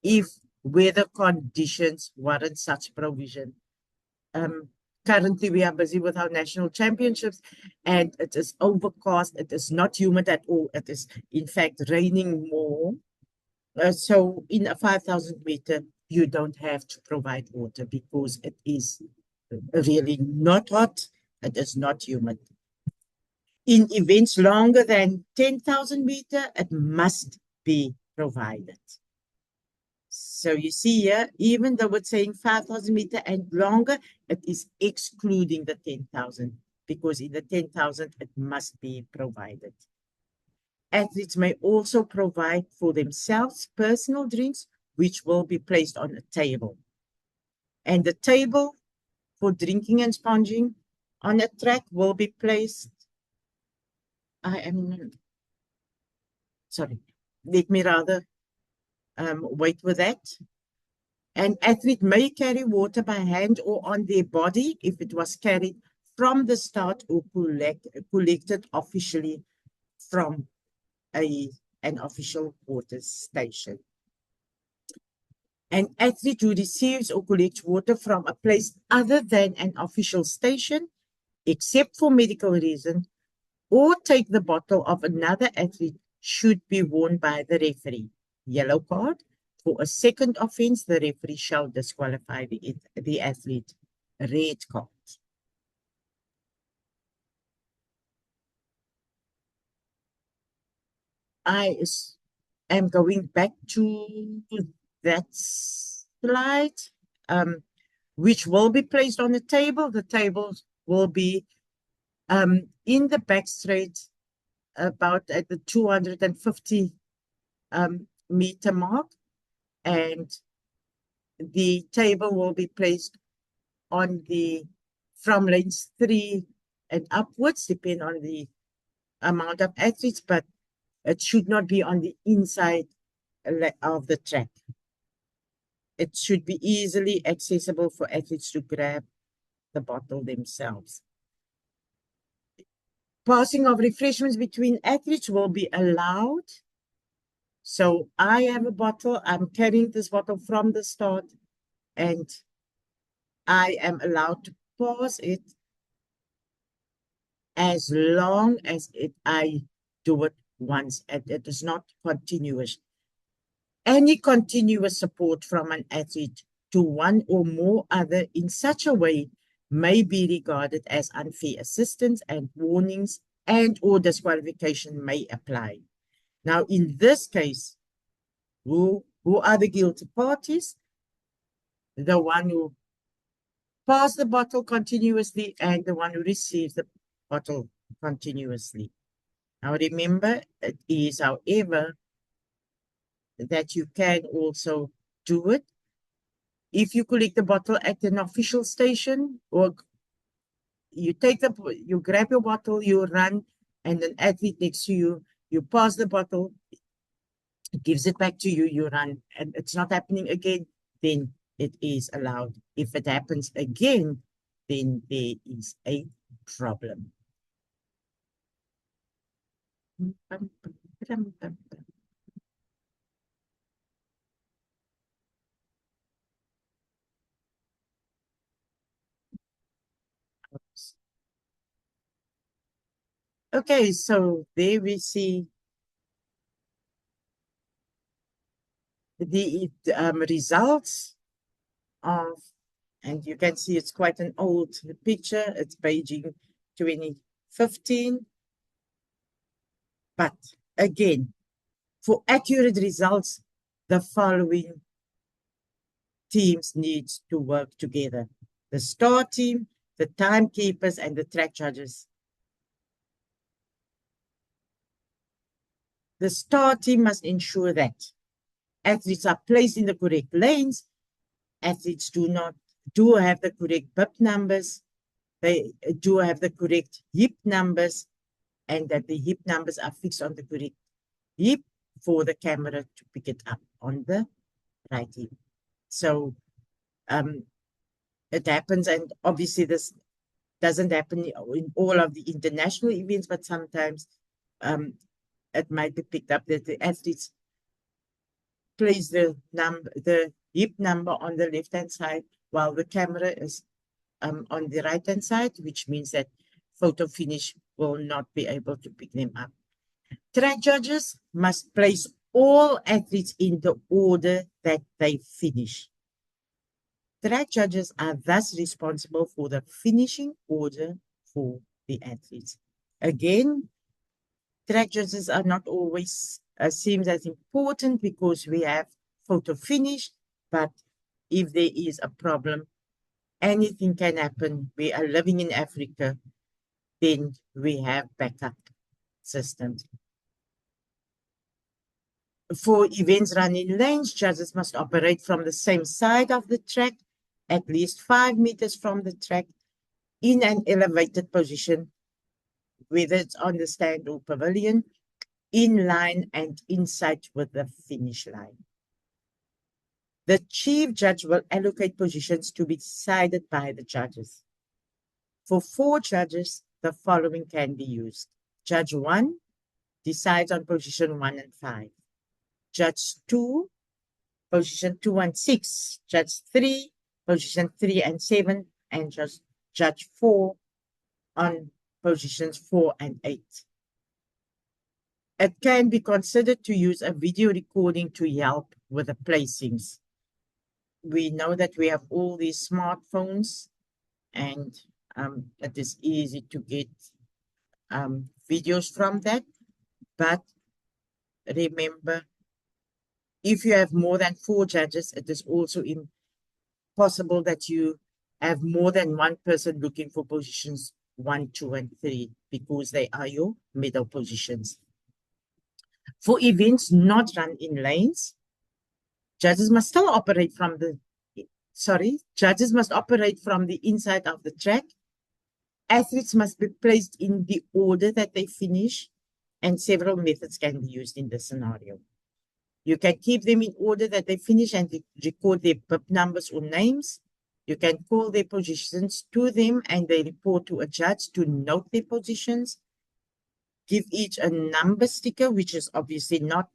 if weather conditions warrant such provision. Currently, we are busy with our national championships, and it is overcast. It is not humid at all. It is, in fact, raining more. So in a 5,000 meter, you don't have to provide water because it is really not hot. It is not humid. In events longer than 10,000 meter, it must be provided. So you see here, even though it's saying 5,000 meter and longer, it is excluding the 10,000 because in the 10,000, it must be provided. Athletes may also provide for themselves personal drinks, which will be placed on a table. And the table for drinking and sponging on a track will be placed. Sorry, let me rather wait with that. An athlete may carry water by hand or on their body if it was carried from the start or collected officially from an official water station. An athlete who receives or collects water from a place other than an official station, except for medical reason, or take the bottle of another athlete should be warned by the referee. Yellow card. For a second offense, the referee shall disqualify the athlete. Red card. I am going back to that slide, which will be placed on the table. The tables will be in the back straight about at the 250 meter mark, and the table will be placed on the from lanes 3 and upwards, depending on the amount of athletes, but it should not be on the inside of the track. It should be easily accessible for athletes to grab the bottle themselves. Passing of refreshments between athletes will be allowed. So I have a bottle, I'm carrying this bottle from the start, and I am allowed to pass it as long as I do it once, and it is not continuous. Any continuous support from an athlete to one or more other in such a way may be regarded as unfair assistance, and warnings and or disqualification may apply. Now, in this case, who are the guilty parties? The one who passed the bottle continuously and the one who receives the bottle continuously. Now, remember, it is, however, that you can also do it if you collect the bottle at an official station, or you grab your bottle, you run, and an athlete next to you, you pass the bottle, it gives it back to you, you run, and it's not happening again, then it is allowed. If it happens again, then there is a problem. Okay, so there we see the results of, and you can see it's quite an old picture. It's Beijing 2015. But again, for accurate results, the following
teams need to work together. The start team, the timekeepers, and the track judges. The start team must ensure that athletes are placed in the correct lanes, athletes do have the correct bib numbers, they do have the correct hip numbers, and that the hip numbers are fixed on the correct hip for the camera to pick it up on the right hip. So it happens, and obviously this doesn't happen in all of the international events, but sometimes it might be picked up that the athletes place the hip number on the left-hand side while the camera is on the right-hand side, which means that photo finish will not be able to pick them up. Track judges must place all athletes in the order that they finish. Track judges are thus responsible for the finishing order for the athletes. Again, track judges are not always seems as important because we have photo finish, but if there is a problem, anything can happen. We are living in Africa, then we have backup systems. For events run in lanes, judges must operate from the same side of the track, at least 5 meters from the track, in an elevated position, whether it's on the stand or pavilion, in line and in sight with the finish line. The chief judge will allocate positions to be decided by the judges. For 4 judges, the following can be used. Judge 1 decides on position 1 and 5. Judge 2, position 2 and 6. Judge 3, position 3 and 7. And Judge 4 on positions 4 and 8. It can be considered to use a video recording to help with the placings. We know that we have all these smartphones, and it is easy to get videos from that. But remember, if you have more than 4 judges, it is also possible that you have more than one person looking for positions 1, 2, and 3 because they are your middle positions. For events not run in lanes, judges must still operate from the inside of the track. Athletes must be placed in the order that they finish, and several methods can be used in this scenario. You can keep them in order that they finish and record their bib numbers or names. You can call their positions to them and they report to a judge to note their positions. Give each a number sticker, which is obviously not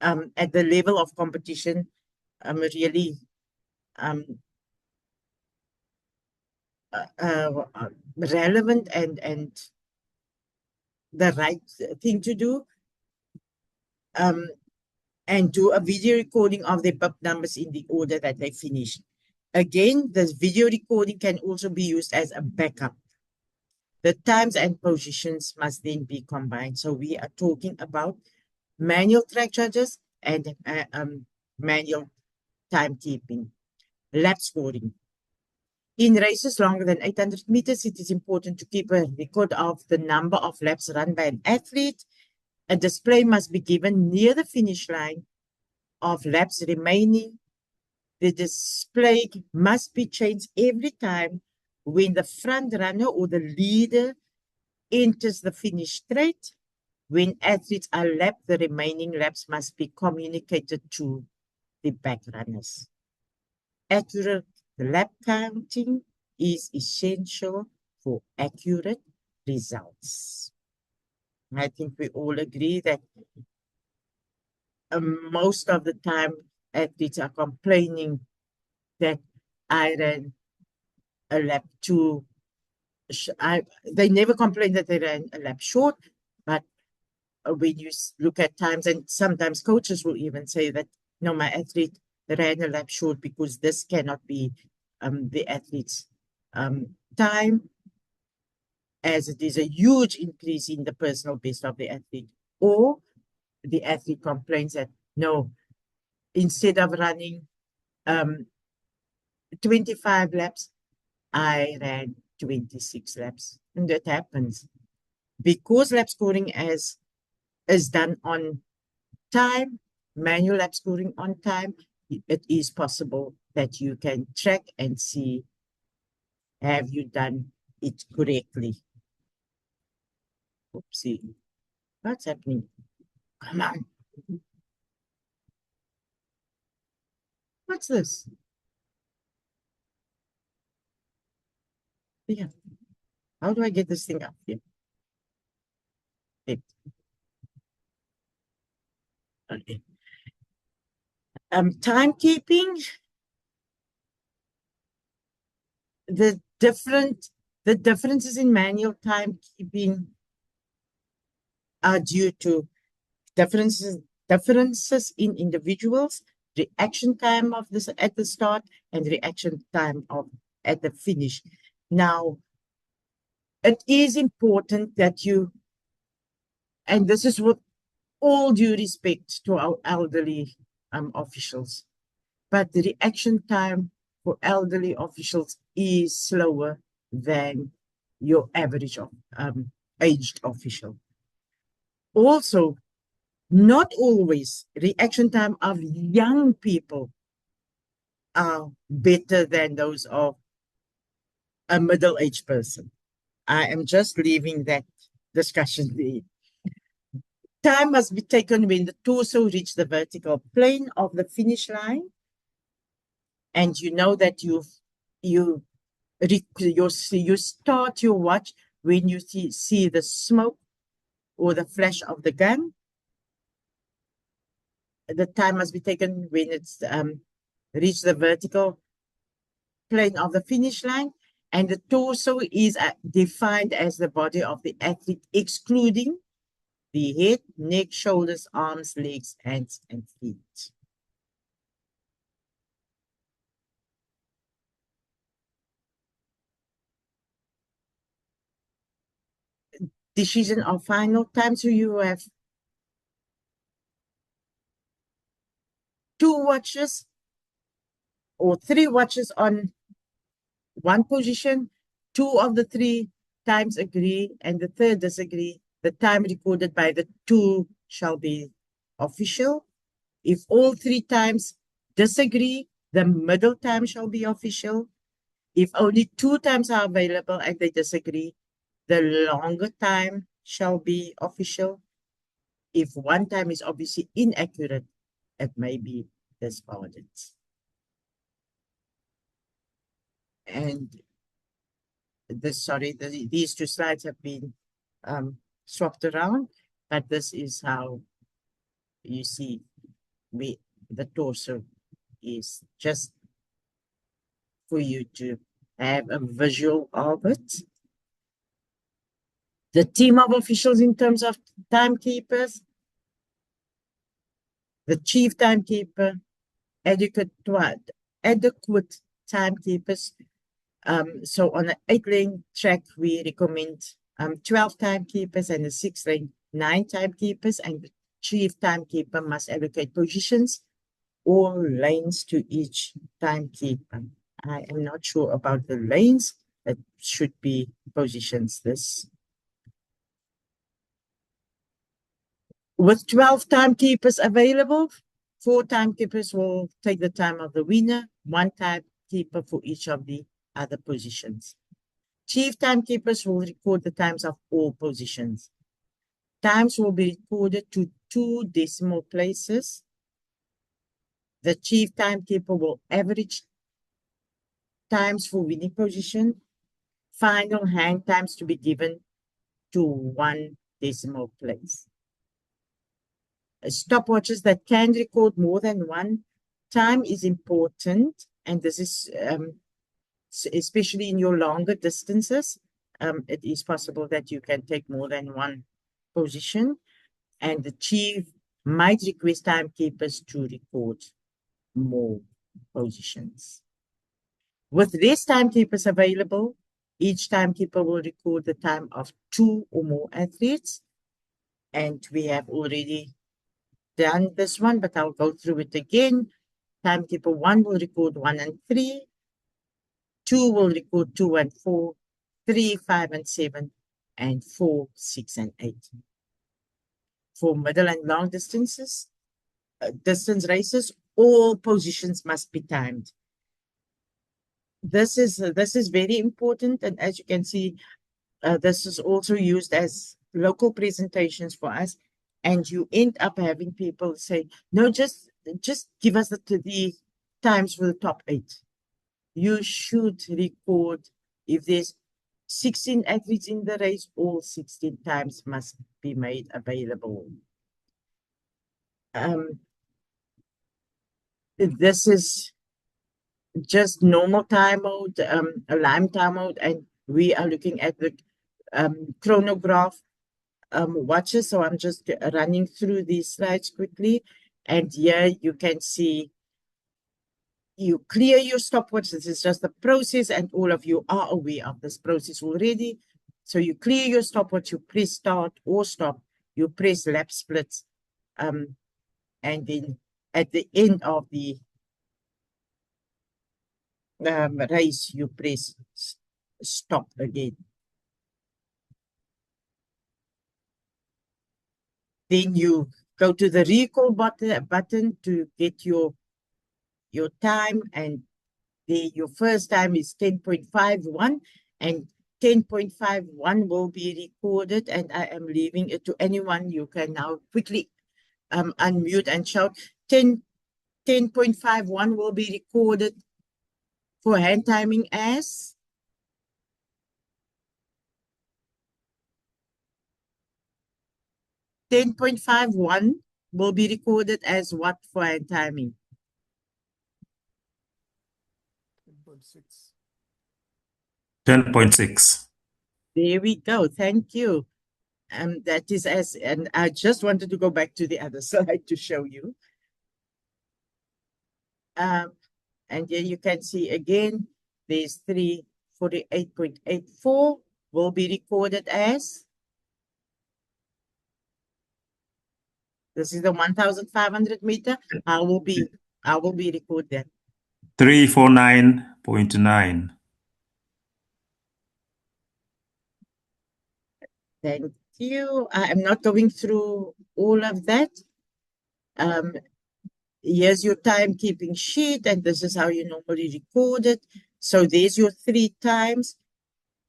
at the level of competition really relevant and the right thing to do. And do a video recording of their bib numbers in the order that they finish. Again, this video recording can also be used as a backup. The times and positions must then be combined. So we are talking about manual track judges and manual timekeeping. Lap scoring. In races longer than 800 meters, it is important to keep a record of the number of laps run by an athlete. A display must be given near the finish line of laps remaining. The display must be changed every time when the front runner or the leader enters the finish straight. When athletes are lapped, the remaining laps must be communicated to the back runners. Accurate lap counting is essential for accurate results. I think we all agree that most of the time athletes are complaining that I ran a lap too. They never complain that they ran a lap short, but when you look at times, and sometimes coaches will even say that, no, my athlete ran a lap short because this cannot be the athlete's time, as it is a huge increase in the personal best of the athlete. Or the athlete complains that, no, instead of running
25 laps, I ran 26 laps. And that happens. Because lap scoring is done on time, manual lap scoring on time, it is possible that you can track and see, have you done it correctly? Oopsie. What's happening? Come on. What's this? Yeah. How do I get this thing up here? It. Okay. Timekeeping, the differences in manual timekeeping are due to differences in individuals, reaction time of this at the start and reaction time of at the finish. Now, it is important that you, and this is with all due respect to our elderly officials, but the reaction time for elderly officials is slower than your average aged official. Also, not always reaction time of young people are better than those of a middle-aged person. I am just leaving that discussion there. Time must be taken when the torso reaches the vertical plane of the finish line, and you know that you start your watch when you see the smoke or the flash of the gun. The time must be taken when it's reached the vertical plane of the finish line, and the torso is defined as the body of the athlete, excluding the head, neck, shoulders, arms, legs, hands, and feet. Decision of final time. So you have 2 watches or 3 watches on one position. 2 of the 3 times agree and the third disagree. The time recorded by the 2 shall be official. If all 3 times disagree, the middle time shall be official. If only 2 times are available and they disagree, the longer time shall be official. If 1 time is obviously inaccurate, it may be discarded. And these 2 slides have been swapped around, but this is how you see the torso is, just for you to have a visual of it. The team of officials in terms of timekeepers, the chief timekeeper, adequate timekeepers. So on an 8-lane track, we recommend 12 timekeepers and a 6-lane 9 timekeepers, and the chief timekeeper must allocate positions or lanes to each timekeeper. I am not sure about the lanes. It should be positions. This with 12 timekeepers available, 4 timekeepers will take the time of the winner, 1 timekeeper for each of the other positions. Chief timekeepers will record the times of all positions. Times will be recorded to 2 decimal places. The chief timekeeper will average times for winning position. Final hand times to be given to 1 decimal place. Stopwatches that can record more than 1 time is important, and this is especially in your longer distances. It is possible that you can take more than 1 position, and the chief might request timekeepers to record more positions. With less timekeepers available, each timekeeper will record the time of 2 or more athletes, and we have already done this one, but I'll go through it again. Timekeeper 1 will record 1 and 3. 2 will record 2 and 4, 3, 5 and 7, and 4, 6 and 8. For middle and long distance races, all positions must be timed. This is very important, and as you can see, this is also used as local presentations for us, and you end up having people say, no, just give us the times for the top 8. You should record, if there's 16 athletes in the race, all 16 times must be made available. This is just normal time mode, a Lime time mode, and we are looking at the chronograph watches. So I'm just running through these slides quickly, and here you can see you clear your stopwatch. This is just the process, and all of you are aware of this process already. So you clear your stopwatch, you press start or stop, you press lap splits, and then at the end of the race, you press stop again. Then you go to the recall button to get your time, and your first time is 10.51, and 10.51 will be recorded, and I am leaving it to anyone. You can now quickly unmute and shout. 10.51 will be recorded for hand timing as 10.51 will be recorded as what for hand timing?
10.6.
10.6.
There we go. Thank you. That is and I just wanted to go back to the other slide to show you. And here you can see again, there's 3:48.84 will be recorded as. This is the 1,500 meter. I will be recorded.
349.9.
Thank you. I am not going through all of that. Here's your timekeeping sheet, and this is how you normally record it. So there's your 3 times.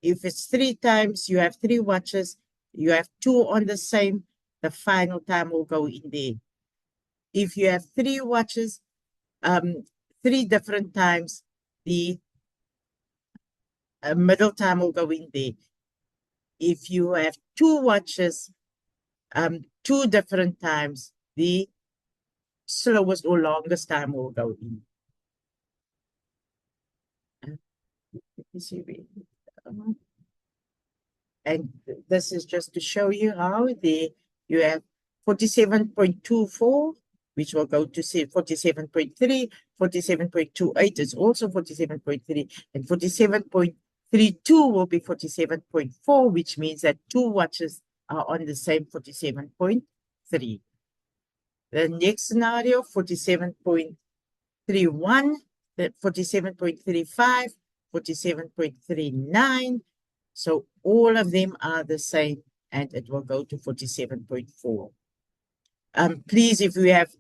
If it's 3 times, you have 3 watches. You have 2 on the same. The final time will go in there. If you have 3 watches, 3 different times, the middle time will go in there. If you have 2 watches, 2 different times, the slowest or longest time will go in. And this is just to show you how you have 47.24, which will go to 47.3, 47.28 is also 47.3, and 47.32 will be 47.4, which means that 2 watches are on the same 47.3. The next scenario, 47.31, 47.35, 47.39. So all of them are the same, and it will go to 47.4. Please, if we have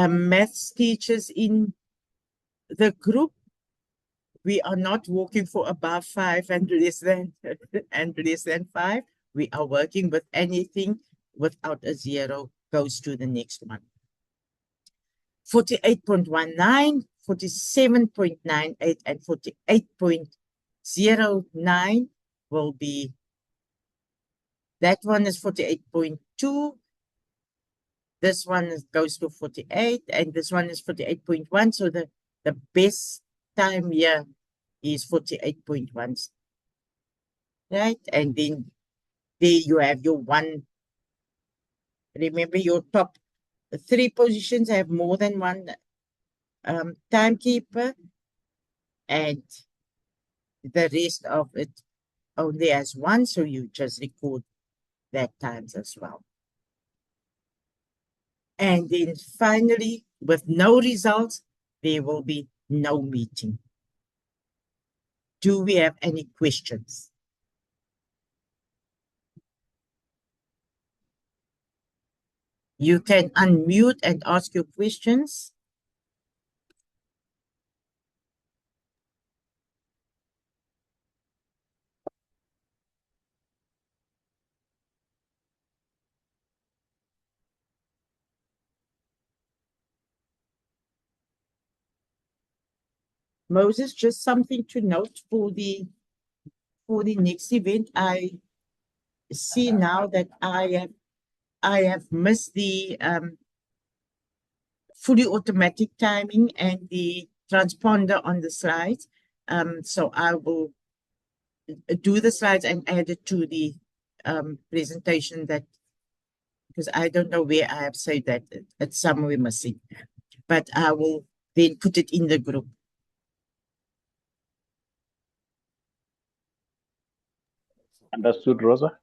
maths teachers in the group, we are not working for above 5 and less than 5. We are working with anything without a 0 goes to the next one. 48.19, 47.98, and 48.09 will be, that one is 48.2. This one goes to 48, and this one is 48.1. So the best time here is 48.1. Right? And then there you have your one. Remember, your top 3 positions have more than one timekeeper, and the rest of it only has 1, so you just record that times as well. And then finally, with no results, there will be no meeting. Do we have any questions? You can unmute and ask your questions. Moses, just something to note for the next event. I see now that I have missed the fully automatic timing and the transponder on the slides. So I will do the slides and add it to the presentation, that because I don't know where I have said that it's somewhere missing, but I will then put it in the group.
Understood, Rosa?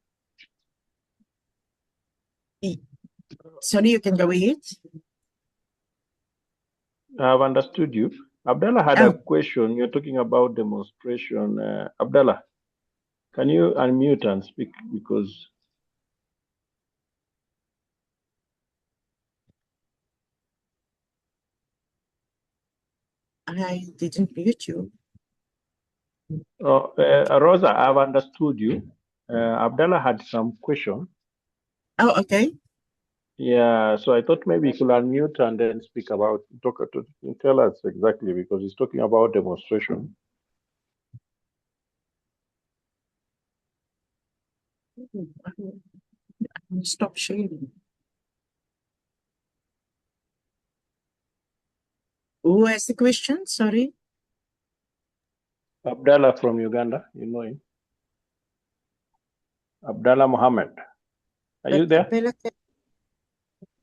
Sorry, you can go ahead.
I've understood you. Abdallah had
Oh.
a question. You're talking about demonstration. Abdallah, can you unmute and speak? Because
I didn't mute you.
Rosa, I've understood you. Abdallah had some question.
Oh, okay.
Yeah, so I thought maybe you could unmute and then speak about, tell us exactly, because he's talking about demonstration.
Stop sharing. Who has the question? Sorry.
Abdallah from Uganda, you know him. Abdallah Mohammed. Are you there?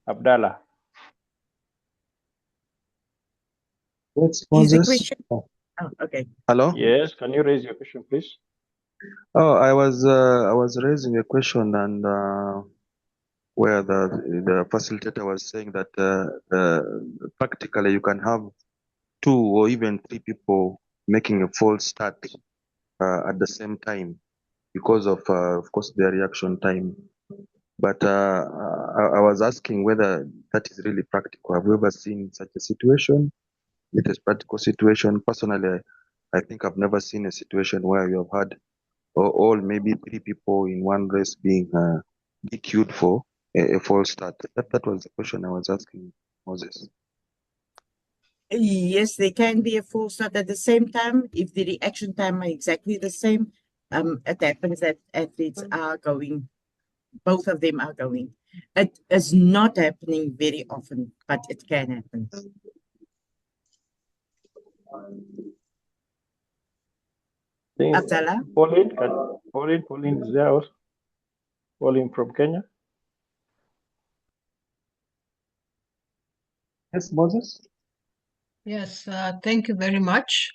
Abdallah.
Yes,
Is the
Moses.
question? Oh, okay.
Hello.
Yes, can you raise your question, please?
Oh, I was raising a question, and where the facilitator was saying that practically you can have 2 or even 3 people making a false start at the same time because of course, their reaction time. But I was asking whether that is really practical. Have you ever seen such a situation? It is practical situation. Personally, I think I've never seen a situation where you have had all maybe 3 people in one race being DQ'd for a false start. That was the question I was asking Moses.
Yes, there can be a false start at the same time if the reaction time are exactly the same. It happens that athletes are going, both of them are going. It is not happening very often, but it can happen. Abdallah?
Pauline is there also? Pauline from Kenya?
Yes, Moses.
Yes, thank you very much.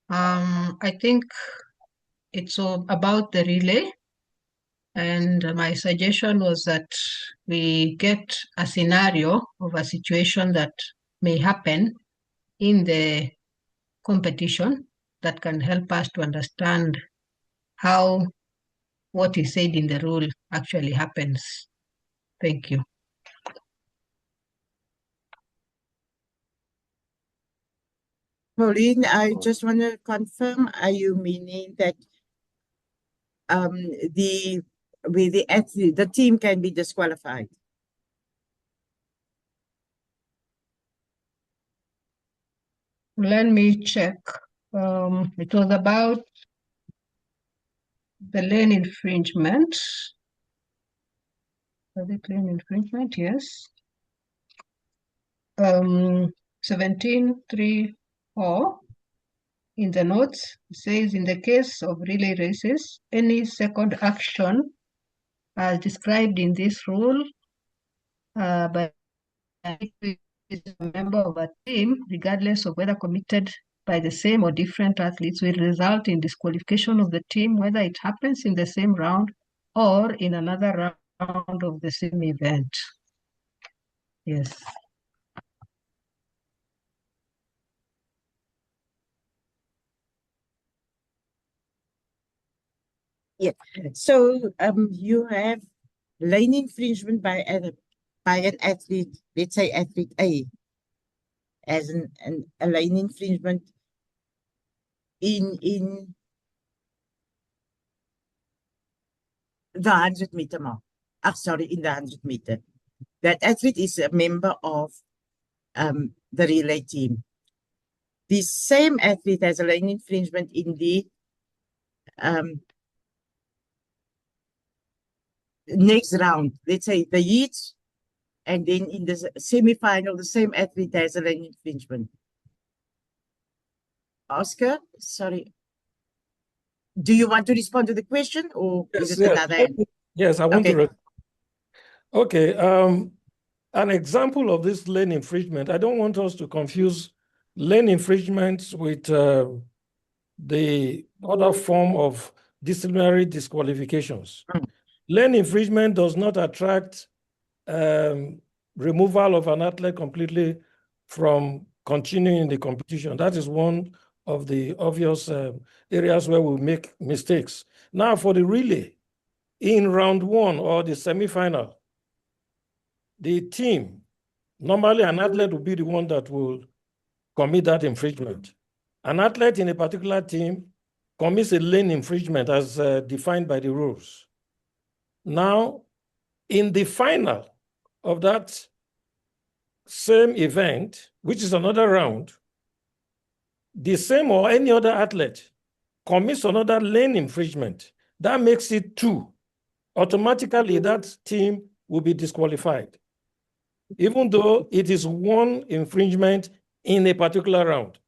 I think it's all about the relay, and my suggestion was that we get a scenario of a situation that may happen in the competition that can help us to understand how what is said in the rule actually happens. Thank you.
Pauline, I just want to confirm, are you meaning that the athlete, the team can be disqualified?
Let me check. It was about the lane infringement. The lane infringement, yes. 17.3.4 in the notes says, in the case of relay races, any second action as described in this rule by a member of a team, regardless of whether committed by the same or different athletes, will result in disqualification of the team, whether it happens in the same round or in another round of the same event. Yes.
So you have lane infringement by an athlete, let's say athlete A, as a lane infringement in the 100-meter mark. In the 100-meter. That athlete is a member of the relay team. The same athlete has a lane infringement in the next round. Let's say the heats, and then in the semi-final, the same athlete has a lane infringement. Oscar, sorry. Do you want to respond to the question, or is it another?
Yes, I want
Okay.
to. Okay. An example of this lane infringement, I don't want us to confuse lane infringements with the other form of disciplinary disqualifications. Lane infringement does not attract removal of an athlete completely from continuing the competition. That is one of the obvious areas where we make mistakes. Now for the relay, in round 1 or the semi-final, the team, normally an athlete will be the one that will commit that infringement. An athlete in a particular team commits a lane infringement as defined by the rules. Now, in the final of that same event, which is another round, the same or any other athlete commits another lane infringement. That makes it 2. Automatically, that team will be disqualified, even though it is 1 infringement in a particular round.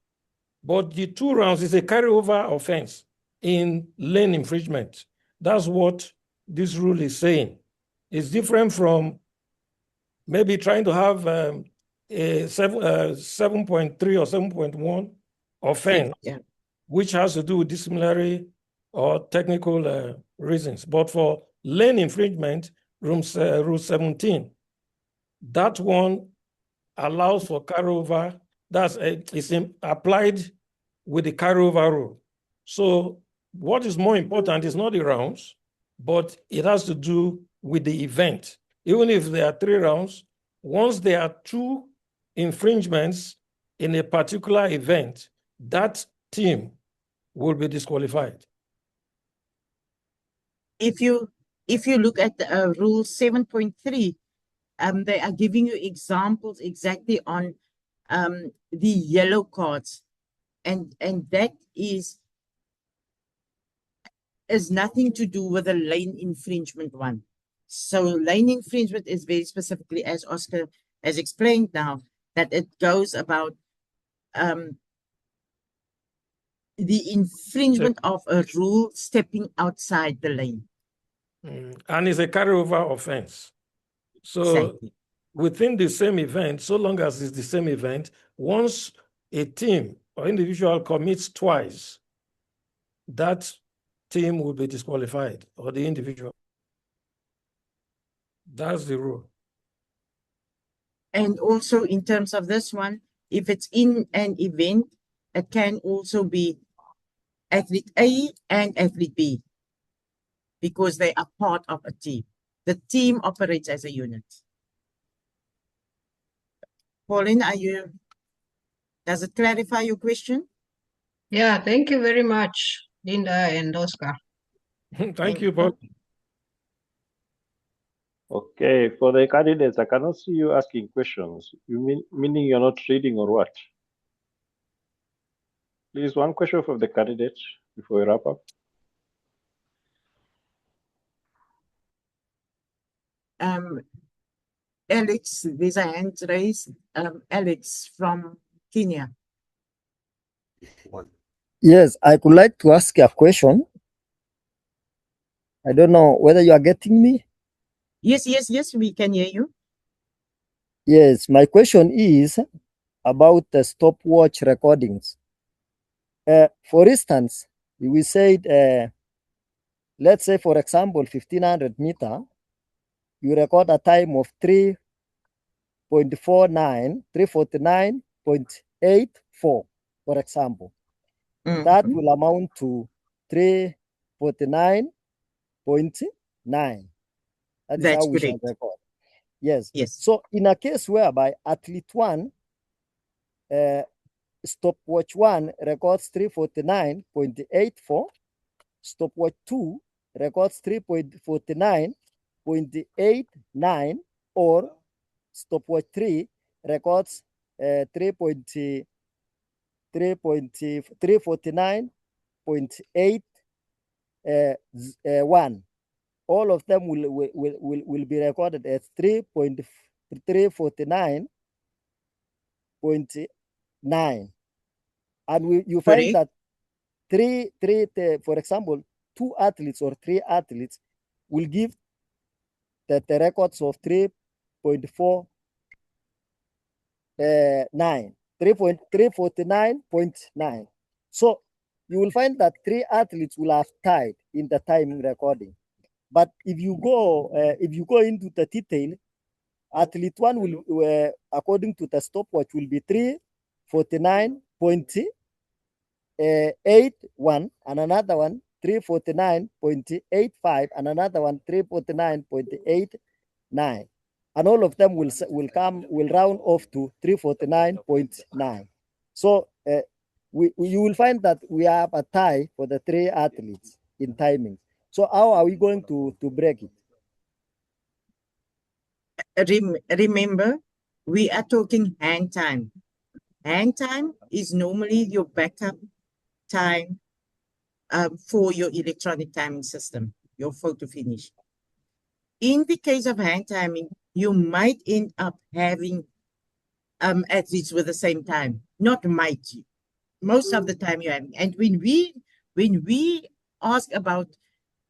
But the 2 rounds is a carryover offense in lane infringement. That's what this rule is saying. It's different from maybe trying to have a 7.3 or 7.1 offense, which has to do with disciplinary or technical reasons. But for lane infringement, Rule 17, that one allows for carryover. It's applied with the carryover rule. So what is more important is not the rounds, but it has to do with the event. Even if there are 3 rounds, once there are 2 infringements in a particular event, that team will be disqualified.
If you look at Rule 7.3, they are giving you examples exactly on the yellow cards, and that is nothing to do with the lane infringement one. So lane infringement is very specifically, as Oscar has explained now, that it goes about the infringement of a rule stepping outside the lane.
And it's a carryover offense. So within the same event, so long as it's the same event, once a team or individual commits twice, that team will be disqualified, or the individual. That's the rule.
And also in terms of this one, if it's in an event, it can also be athlete A and athlete B, because they are part of a team. The team operates as a unit. Pauline, does it clarify your question?
Yeah, thank you very much, Linda and Oscar.
Thank you, Paul.
Okay, for the candidates, I cannot see you asking questions. Meaning you're not reading or what? Please, one question from the candidates before we wrap up.
Alex, there's a hand raised. Alex from Kenya.
Yes, I would like to ask a question. I don't know whether you are getting me.
Yes, we can hear you.
Yes, my question is about the stopwatch recordings. For instance, we said, let's say, for example, 1500 meter, you record a time of 349.84, for example. That will amount to 349 That is
That's
how we shall
correct.
record. Yes.
Yes.
So in a case whereby athlete 1, stopwatch 1 records 349.84, stopwatch 2 records 3.49.89, or stopwatch 3 records 349.81. All of them will be recorded as 349.9. And you find
Correct.
that for example, 2 athletes or 3 athletes will give the records of 349.9. So you will find that 3 athletes will have tied in the time recording. But if you go into the detail, athlete 1 will, according to the stopwatch, will be 349.81, and another one 349.85, and another one 349.89, and all of them will round off to 349.9. So you will find that we have a tie for the 3 athletes in timing. So how are we going to break it?
Remember, we are talking hang time. Hang time is normally your backup time for your electronic timing system, your photo finish. In the case of hang timing, you might end up having athletes with the same time. Not might. Most of the time you have. And when we ask about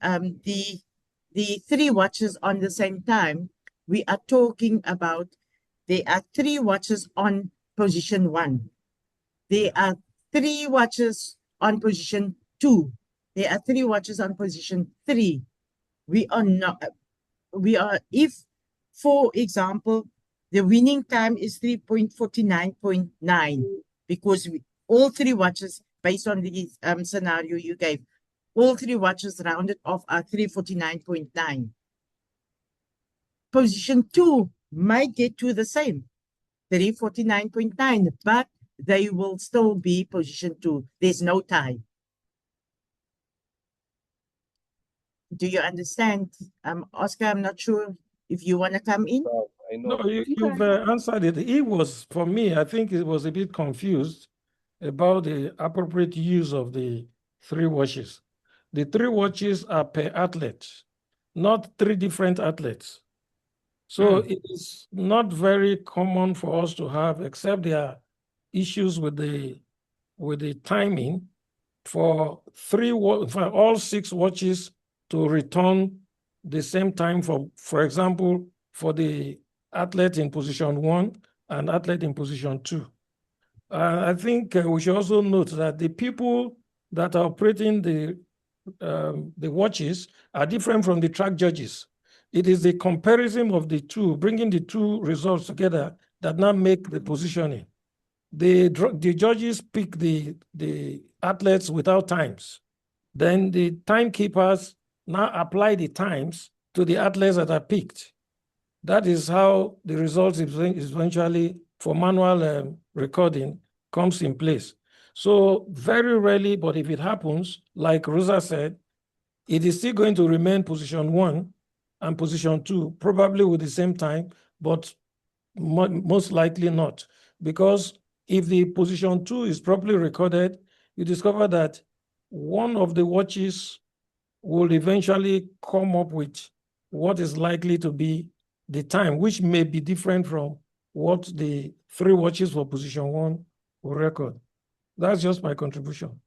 the 3 watches on the same time, we are talking about there are 3 watches on position 1. There are 3 watches on position 2. There are 3 watches on position 3. If, for example, the winning time is 3.49.9, because all 3 watches, based on the scenario you gave, all 3 watches rounded off are 349.9. Position 2 might get to the same, 349.9, but they will still be position 2. There's no tie. Do you understand? Oscar, I'm not sure if you want to come in.
No, you've answered it. It was, for me, I think it was a bit confused about the appropriate use of the 3 watches. The 3 watches are per athlete, not 3 different athletes. So it is not very common for us to have, except there are issues with the timing, for all 6 watches to return the same time, for example, for the athlete in position 1 and athlete in position 2. I think we should also note that the people that are operating the watches are different from the track judges. It is the comparison of the two, bringing the 2 results together, that now make the positioning. The judges pick the athletes without times. Then the timekeepers now apply the times to the athletes that are picked. That is how the results eventually, for manual recording, comes in place. So very rarely, but if it happens, like Rosa said, it is still going to remain position 1 and position 2, probably with the same time, but most likely not. Because if the position 2 is properly recorded, you discover that one of the watches will eventually come up with what is likely to be the time, which may be different from what the 3 watches for position 1 will record. That's just my contribution.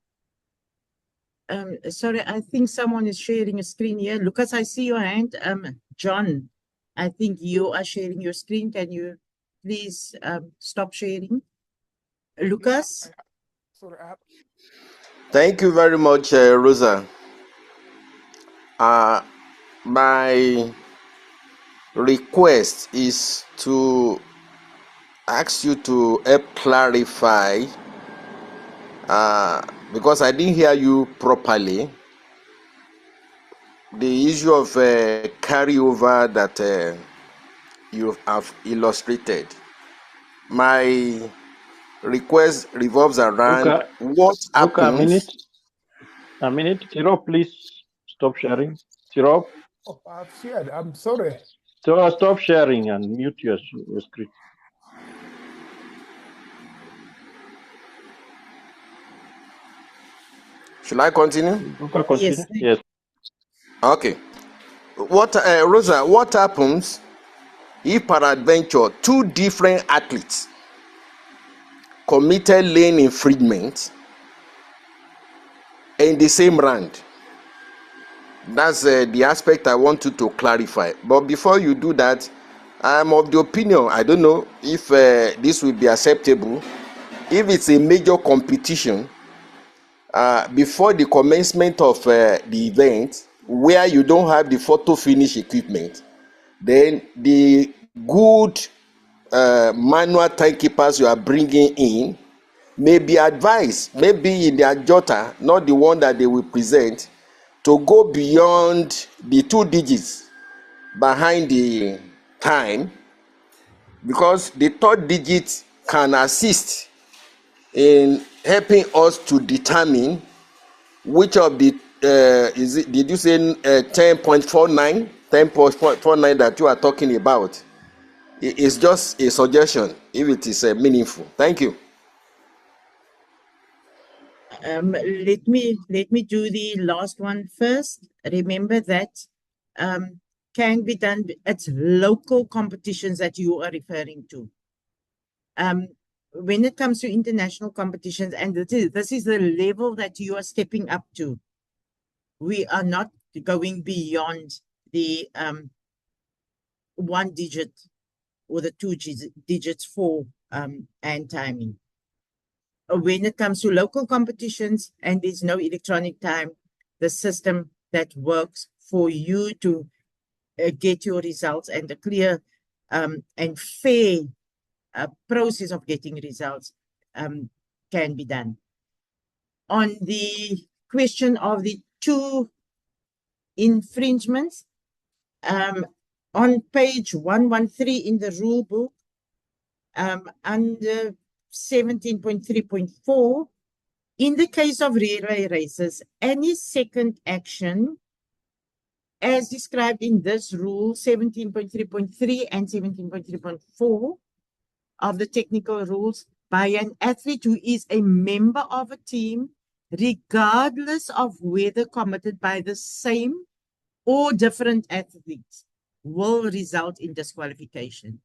Sorry, I think someone is sharing a screen here. Lucas, I see your hand. John, I think you are sharing your screen. Can you please stop sharing? Lucas?
Thank you very much, Rosa. My request is to ask you to help clarify, because I didn't hear you properly. the issue of carryover that you have illustrated. My request revolves around
Luca,
what
Luca,
happens.
a minute. Sirop, please stop sharing. Sirop,
Oh, I've shared. I'm sorry.
so stop sharing and mute your screen.
Should I continue?
Luca, continue.
Yes.
Yes.
Okay. What Rosa? What happens if, peradventure, two different athletes committed lane infringement in the same round? That's the aspect I want you to clarify. But before you do that, I'm of the opinion, I don't know if this will be acceptable. If it's a major competition, before the commencement of the event, where you don't have the photo finish equipment, then the good manual timekeepers you are bringing in may be advised, maybe in their jota, not the one that they will present, to go beyond the 2 digits behind the time, because the 3rd digit can assist in helping us to determine which of the is it, did you say 10.49 10.49 that you are talking about? It's just a suggestion if it is meaningful. Thank you.
Let me do the last one first. Remember that can be done. It's local competitions that you are referring to. When it comes to international competitions, and this is the level that you are stepping up to, we are not going beyond the 1 digit or the 2 digits for and timing. When it comes to local competitions and there's no electronic time, the system that works for you to get your results and a clear and fair process of getting results can be done. On the question of the 2 infringements, on page 113 in the rule book, under 17.3.4, in the case of relay races, any second action as described in this rule 17.3.3 and 17.3.4 of the technical rules by an athlete who is a member of a team, regardless of whether committed by the same or different athletes, will result in disqualification.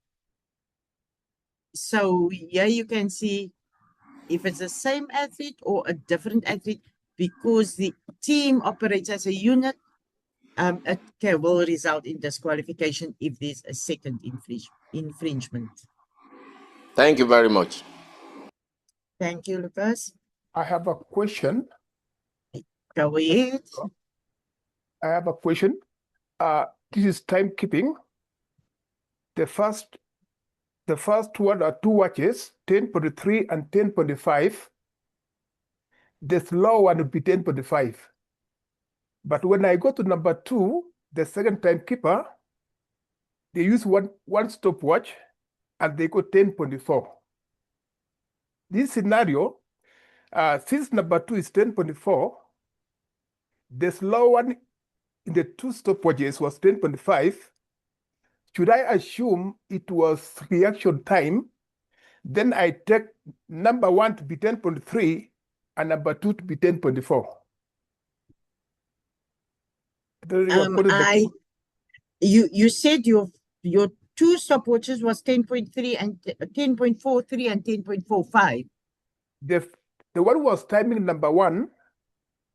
So here you can see if it's the same athlete or a different athlete, because the team operates as a unit, it will result in disqualification if there's a second infringement.
Thank you very much.
Thank you, Lucas.
I have a question.
Go ahead.
I have a question. This is timekeeping. The first one are 2 watches, 10.3 and 10.5. The slow one would be 10.5. But when I go to number 2, the second timekeeper, they use one stopwatch and they go 10.4. This scenario, since number 2 is 10.4, the slow one in the 2 stopwatches was 10.5. Should I assume it was reaction time? Then I take number 1 to be 10.3 and number 2 to be 10.4.
You said your 2 stopwatches was 10.3 and 10.43 and 10.45.
The one was timing number 1.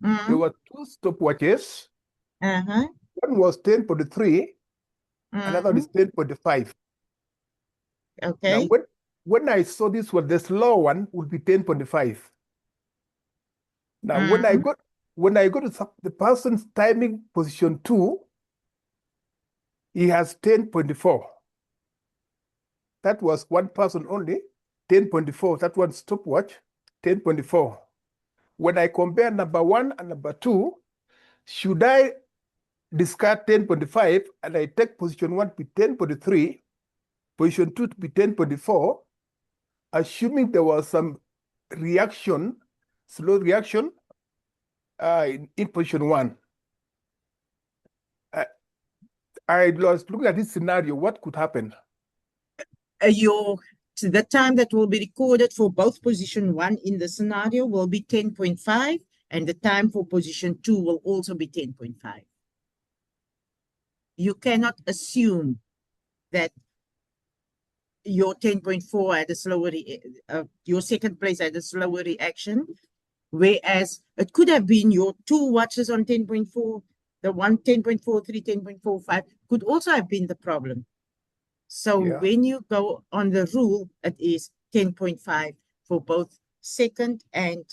There were 2 stopwatches. One was 10.3. Another is 10.5.
Okay.
Now, when I saw this one, the slow one would be 10.5. Now, when I go to the person's timing position 2, he has 10.4. That was one person only, 10.4. That one stopwatch, 10.4. When I compare number 1 and number 2, should I discard 10.5 and I take position 1 to be 10.3, position 2 to be 10.4, assuming there was some reaction, slow reaction in position 1. I was looking at this scenario, what could happen?
The time that will be recorded for both position 1 in the scenario will be 10.5, and the time for position 2 will also be 10.5. You cannot assume that your 10.4 had a slower, your second place had a slower reaction, whereas it could have been your 2 watches on 10.4, the one 10.43, 10.45 could also have been the problem. So when you go on the rule, it is 10.5 for both second and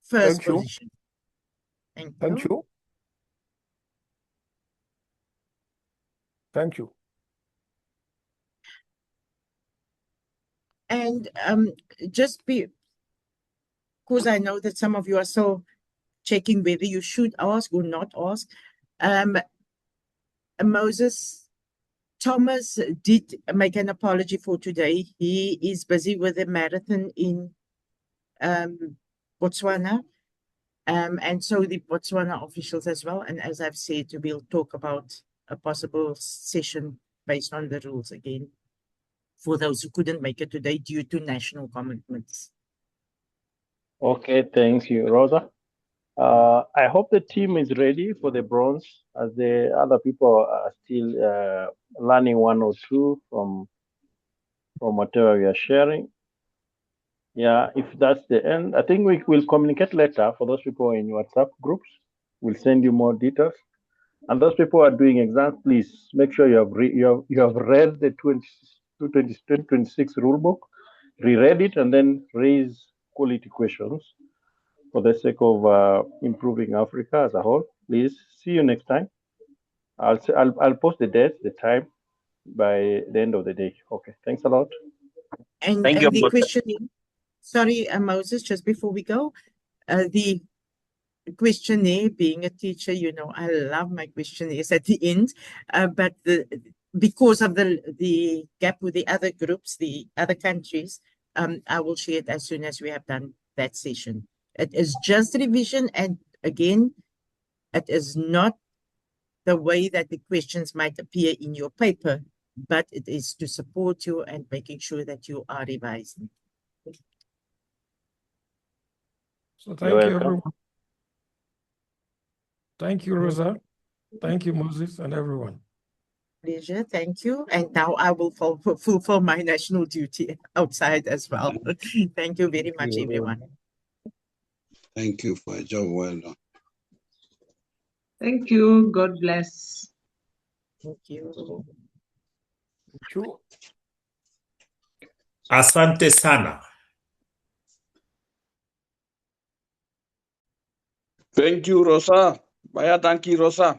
first position.
Thank you. Thank you.
And just because I know that some of you are still checking whether you should ask or not ask. Moses Thomas did make an apology for today. He is busy with a marathon in Botswana. And so the Botswana officials as well. And as I've said, we'll talk about a possible session based on the rules again for those who couldn't make it today due to national commitments.
Okay, thank you, Rosa. I hope the team is ready for the bronze, as the other people are still learning one or two from whatever we are sharing. Yeah, if that's the end, I think we will communicate later for those people in WhatsApp groups. We'll send you more details. And those people who are doing exams, please make sure you have read the 2026 rulebook, reread it, and then raise quality questions for the sake of improving Africa as a whole. Please, see you next time. I'll post the date, the time by the end of the day. Okay, thanks a lot.
And the question, sorry, Moses, just before we go, the questionnaire, being a teacher, you know, I love my questionnaires at the end, but because of the gap with the other groups, the other countries, I will share it as soon as we have done that session. It is just revision, and again, it is not the way that the questions might appear in your paper, but it is to support you and making sure that you are revising.
So thank you, everyone. Thank you, Rosa. Thank you, Moses, and everyone.
Pleasure, thank you. And now I will fulfill my national duty outside as well. Thank you very much, everyone.
Thank you for a job well done.
Thank you. God bless.
Thank you.
Asante sana.
Thank you, Rosa. Baya, thank you, Rosa.